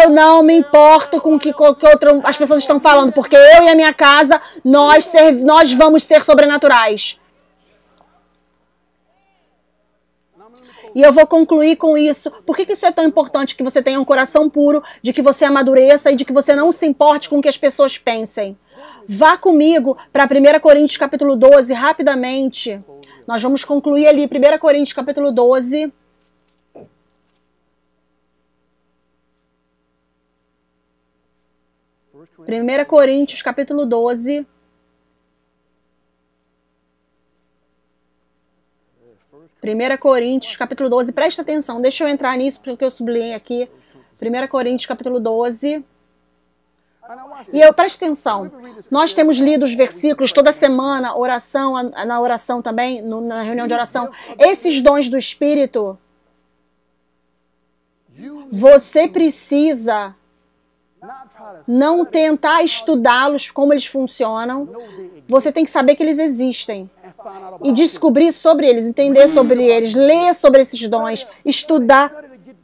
Eu não me importo com o que as pessoas estão falando, porque eu e a minha casa, nós vamos ser sobrenaturais. E eu vou concluir com isso. Por que isso é tão importante? Que você tenha um coração puro, de que você amadureça e de que você não se importe com o que as pessoas pensem. Vá comigo para 1 Coríntios capítulo 12, rapidamente. Nós vamos concluir ali, 1 Coríntios capítulo 12. Primeira Coríntios capítulo 12. Primeira Coríntios capítulo 12. Presta atenção, deixa eu entrar nisso porque eu sublinhei aqui. 1 Coríntios capítulo 12. E presta atenção, nós temos lido os versículos toda semana, oração, na oração também, na reunião de oração. Esses dons do Espírito, você precisa não tentar estudá-los, como eles funcionam. Você tem que saber que eles existem. E descobrir sobre eles, entender sobre eles, ler sobre esses dons, estudar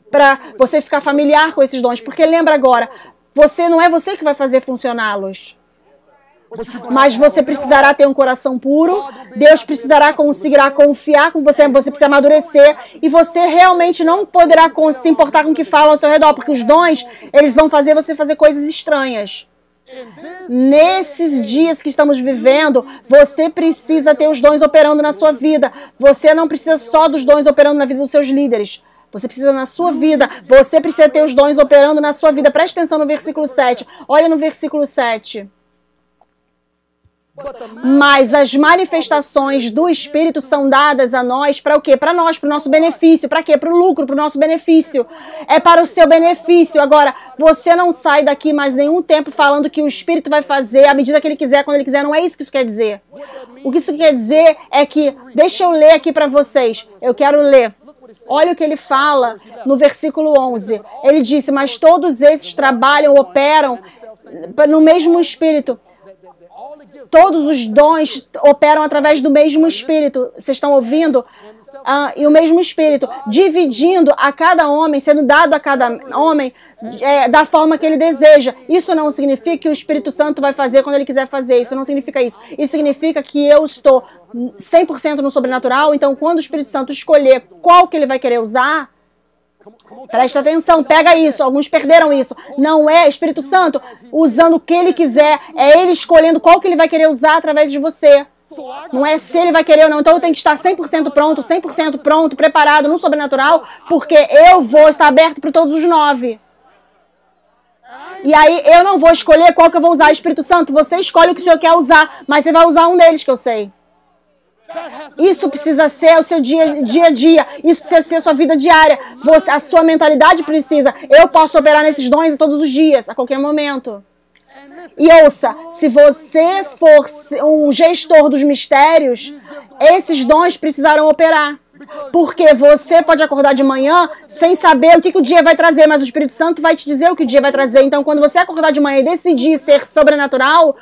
para você ficar familiar com esses dons. Porque lembra agora, não é você que vai fazer funcioná-los. Mas você precisará ter um coração puro, Deus conseguirá confiar com você, você precisa amadurecer, e você realmente não poderá se importar com o que falam ao seu redor, porque os dons, eles vão fazer você fazer coisas estranhas. Nesses dias que estamos vivendo, você precisa ter os dons operando na sua vida. Você não precisa só dos dons operando na vida dos seus líderes. Você precisa na sua vida. Você precisa ter os dons operando na sua vida. Preste atenção no versículo 7. Olha no versículo 7. Mas as manifestações do Espírito são dadas a nós para o quê? Para nós, para o nosso benefício. Para quê? Para o lucro, para o nosso benefício. É para o seu benefício. Agora, você não sai daqui mais nenhum tempo falando que o Espírito vai fazer à medida que ele quiser, quando ele quiser. Não é isso que isso quer dizer. O que isso quer dizer é que, deixa eu ler aqui para vocês. Eu quero ler. Olha o que ele fala no versículo 11. Ele disse, mas todos esses trabalham, operam no mesmo Espírito. Todos os dons operam através do mesmo Espírito. Vocês estão ouvindo? E o mesmo Espírito, dividindo a cada homem, sendo dado a cada homem da forma que ele deseja. Isso não significa que o Espírito Santo vai fazer quando ele quiser fazer. Isso não significa isso. Isso significa que eu estou 100% no sobrenatural. Então, quando o Espírito Santo escolher qual que ele vai querer usar, presta atenção, pega isso. Alguns perderam isso. Não é Espírito Santo usando o que ele quiser. É ele escolhendo qual que ele vai querer usar através de você. Não é se ele vai querer ou não. Então eu tenho que estar 100% pronto, preparado no sobrenatural, porque eu vou estar aberto para todos os 9. E aí eu não vou escolher qual que eu vou usar. Espírito Santo, você escolhe o que o Senhor quer usar, mas você vai usar um deles que eu sei. Isso precisa ser o seu dia a dia. Isso precisa ser a sua vida diária. A sua mentalidade precisa. Eu posso operar nesses dons todos os dias, a qualquer momento. E ouça, se você for um gestor dos mistérios, esses dons precisarão operar. Porque você pode acordar de manhã sem saber o que o dia vai trazer, mas o Espírito Santo vai te dizer o que o dia vai trazer. Então, quando você acordar de manhã e decidir ser sobrenatural,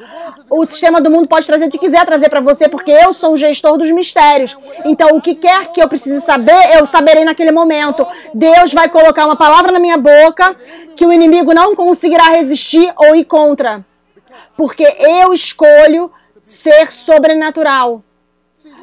o sistema do mundo pode trazer o que quiser trazer para você, porque eu sou um gestor dos mistérios. Então, o que quer que eu precise saber, eu saberei naquele momento. Deus vai colocar uma palavra na minha boca que o inimigo não conseguirá resistir ou ir contra. Porque eu escolho ser sobrenatural.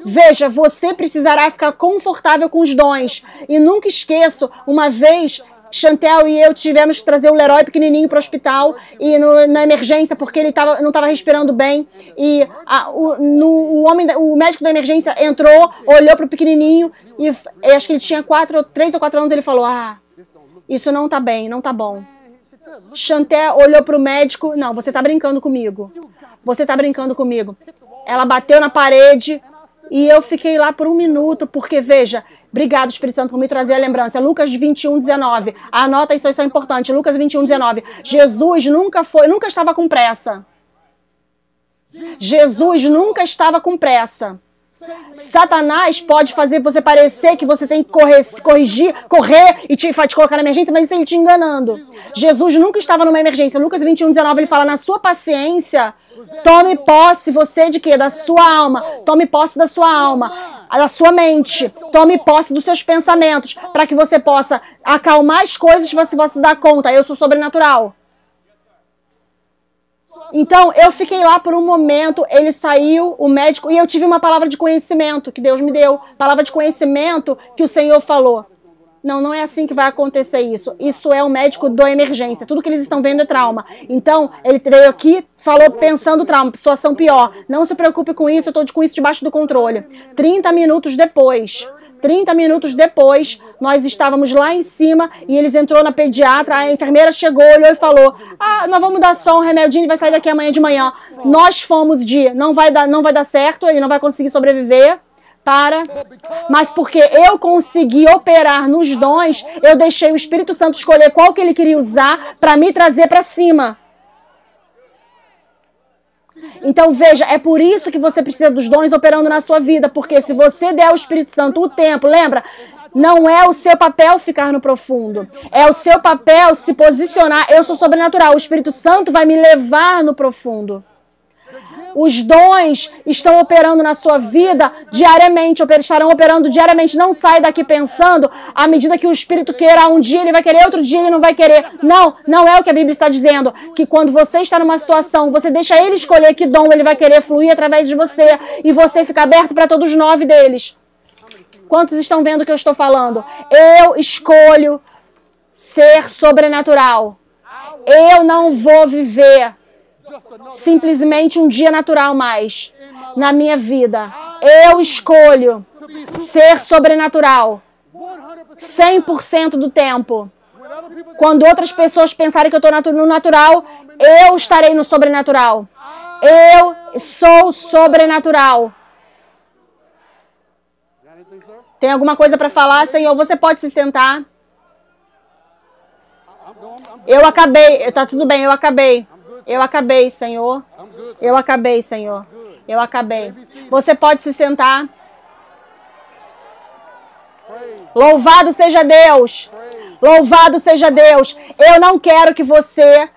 Veja, você precisará ficar confortável com os dons. E nunca esqueço, uma vez, Chantel e eu tivemos que trazer o Leroy pequenininho para o hospital e na emergência, porque ele não estava respirando bem. E o médico da emergência entrou, olhou para o pequenininho e acho que ele tinha 3 ou 4 anos. Ele falou, isso não está bem, não está bom. Chantel olhou para o médico, não, você está brincando comigo. Você está brincando comigo. Ela bateu na parede. E eu fiquei lá por 1 minuto, porque, veja, obrigado, Espírito Santo, por me trazer a lembrança. Lucas 21, 19. Anota isso é importante. Lucas 21, 19. Jesus nunca estava com pressa. Jesus nunca estava com pressa. Satanás pode fazer você parecer que você tem que correr e te colocar na emergência, mas isso é ele te enganando. Jesus nunca estava numa emergência. Lucas 21, 19, ele fala, na sua paciência, tome posse você de quê? Da sua alma. Tome posse da sua alma, da sua mente. Tome posse dos seus pensamentos, para que você possa acalmar as coisas e você possa dar conta. Eu sou sobrenatural. Então, eu fiquei lá por um momento, ele saiu, o médico, e eu tive uma palavra de conhecimento que Deus me deu. Palavra de conhecimento que o Senhor falou. Não, não é assim que vai acontecer isso. Isso é o médico da emergência. Tudo que eles estão vendo é trauma. Então, ele veio aqui, falou pensando trauma, situação pior. Não se preocupe com isso, eu estou com isso debaixo do controle. 30 minutos depois, nós estávamos lá em cima e eles entrou na pediatra, a enfermeira chegou, olhou e falou: nós vamos dar só um remedinho, ele vai sair daqui amanhã de manhã. Nós fomos não vai dar certo, ele não vai conseguir sobreviver. Mas porque eu consegui operar nos dons, eu deixei o Espírito Santo escolher qual que ele queria usar para me trazer para cima. Então veja, é por isso que você precisa dos dons operando na sua vida, porque se você der ao Espírito Santo o tempo, lembra? Não é o seu papel ficar no profundo, é o seu papel se posicionar. Eu sou sobrenatural, o Espírito Santo vai me levar no profundo. Os dons estão operando na sua vida diariamente, estarão operando diariamente. Não sai daqui pensando, à medida que o Espírito queira, um dia ele vai querer, outro dia ele não vai querer. Não, não é o que a Bíblia está dizendo. Que quando você está numa situação, você deixa ele escolher que dom ele vai querer fluir através de você. E você fica aberto para todos os 9 deles. Quantos estão vendo o que eu estou falando? Eu escolho ser sobrenatural. Eu não vou viver simplesmente um dia natural mais na minha vida. Eu escolho ser sobrenatural 100% do tempo. Quando outras pessoas pensarem que eu estou no natural, eu estarei no sobrenatural. Eu sou sobrenatural. Tem alguma coisa para falar, Senhor? Você pode se sentar. Eu acabei. Tá tudo bem, eu acabei. Eu acabei, Senhor. Eu acabei, Senhor. Eu acabei. Você pode se sentar. Louvado seja Deus. Louvado seja Deus. Eu não quero que você...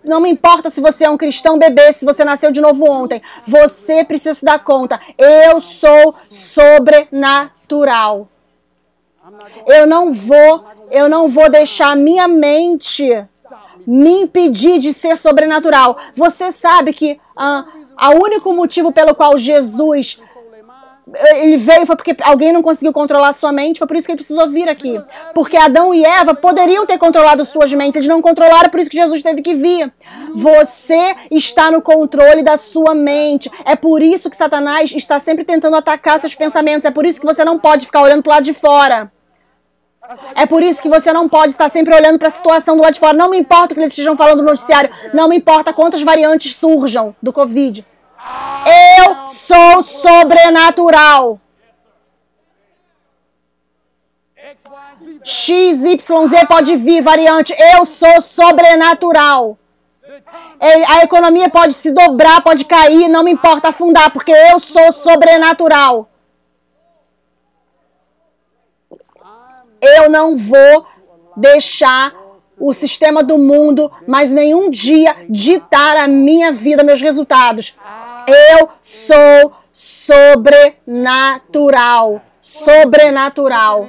não me importa se você é um cristão bebê, se você nasceu de novo ontem. Você precisa se dar conta. Eu sou sobrenatural. Eu não vou deixar minha mente me impedir de ser sobrenatural. Você sabe que o único motivo pelo qual Jesus ele veio foi porque alguém não conseguiu controlar sua mente, foi por isso que ele precisou vir aqui. Porque Adão e Eva poderiam ter controlado suas mentes, eles não controlaram, por isso que Jesus teve que vir. Você está no controle da sua mente. É por isso que Satanás está sempre tentando atacar seus pensamentos, é por isso que você não pode ficar olhando para o lado de fora. É por isso que você não pode estar sempre olhando para a situação do lado de fora. Não me importa o que eles estejam falando no noticiário. Não me importa quantas variantes surjam do Covid. Eu sou sobrenatural. XYZ pode vir, variante. Eu sou sobrenatural. A economia pode se dobrar, pode cair, não me importa afundar, porque eu sou sobrenatural. Eu não vou deixar o sistema do mundo mais nenhum dia ditar a minha vida, meus resultados. Eu sou sobrenatural. Sobrenatural.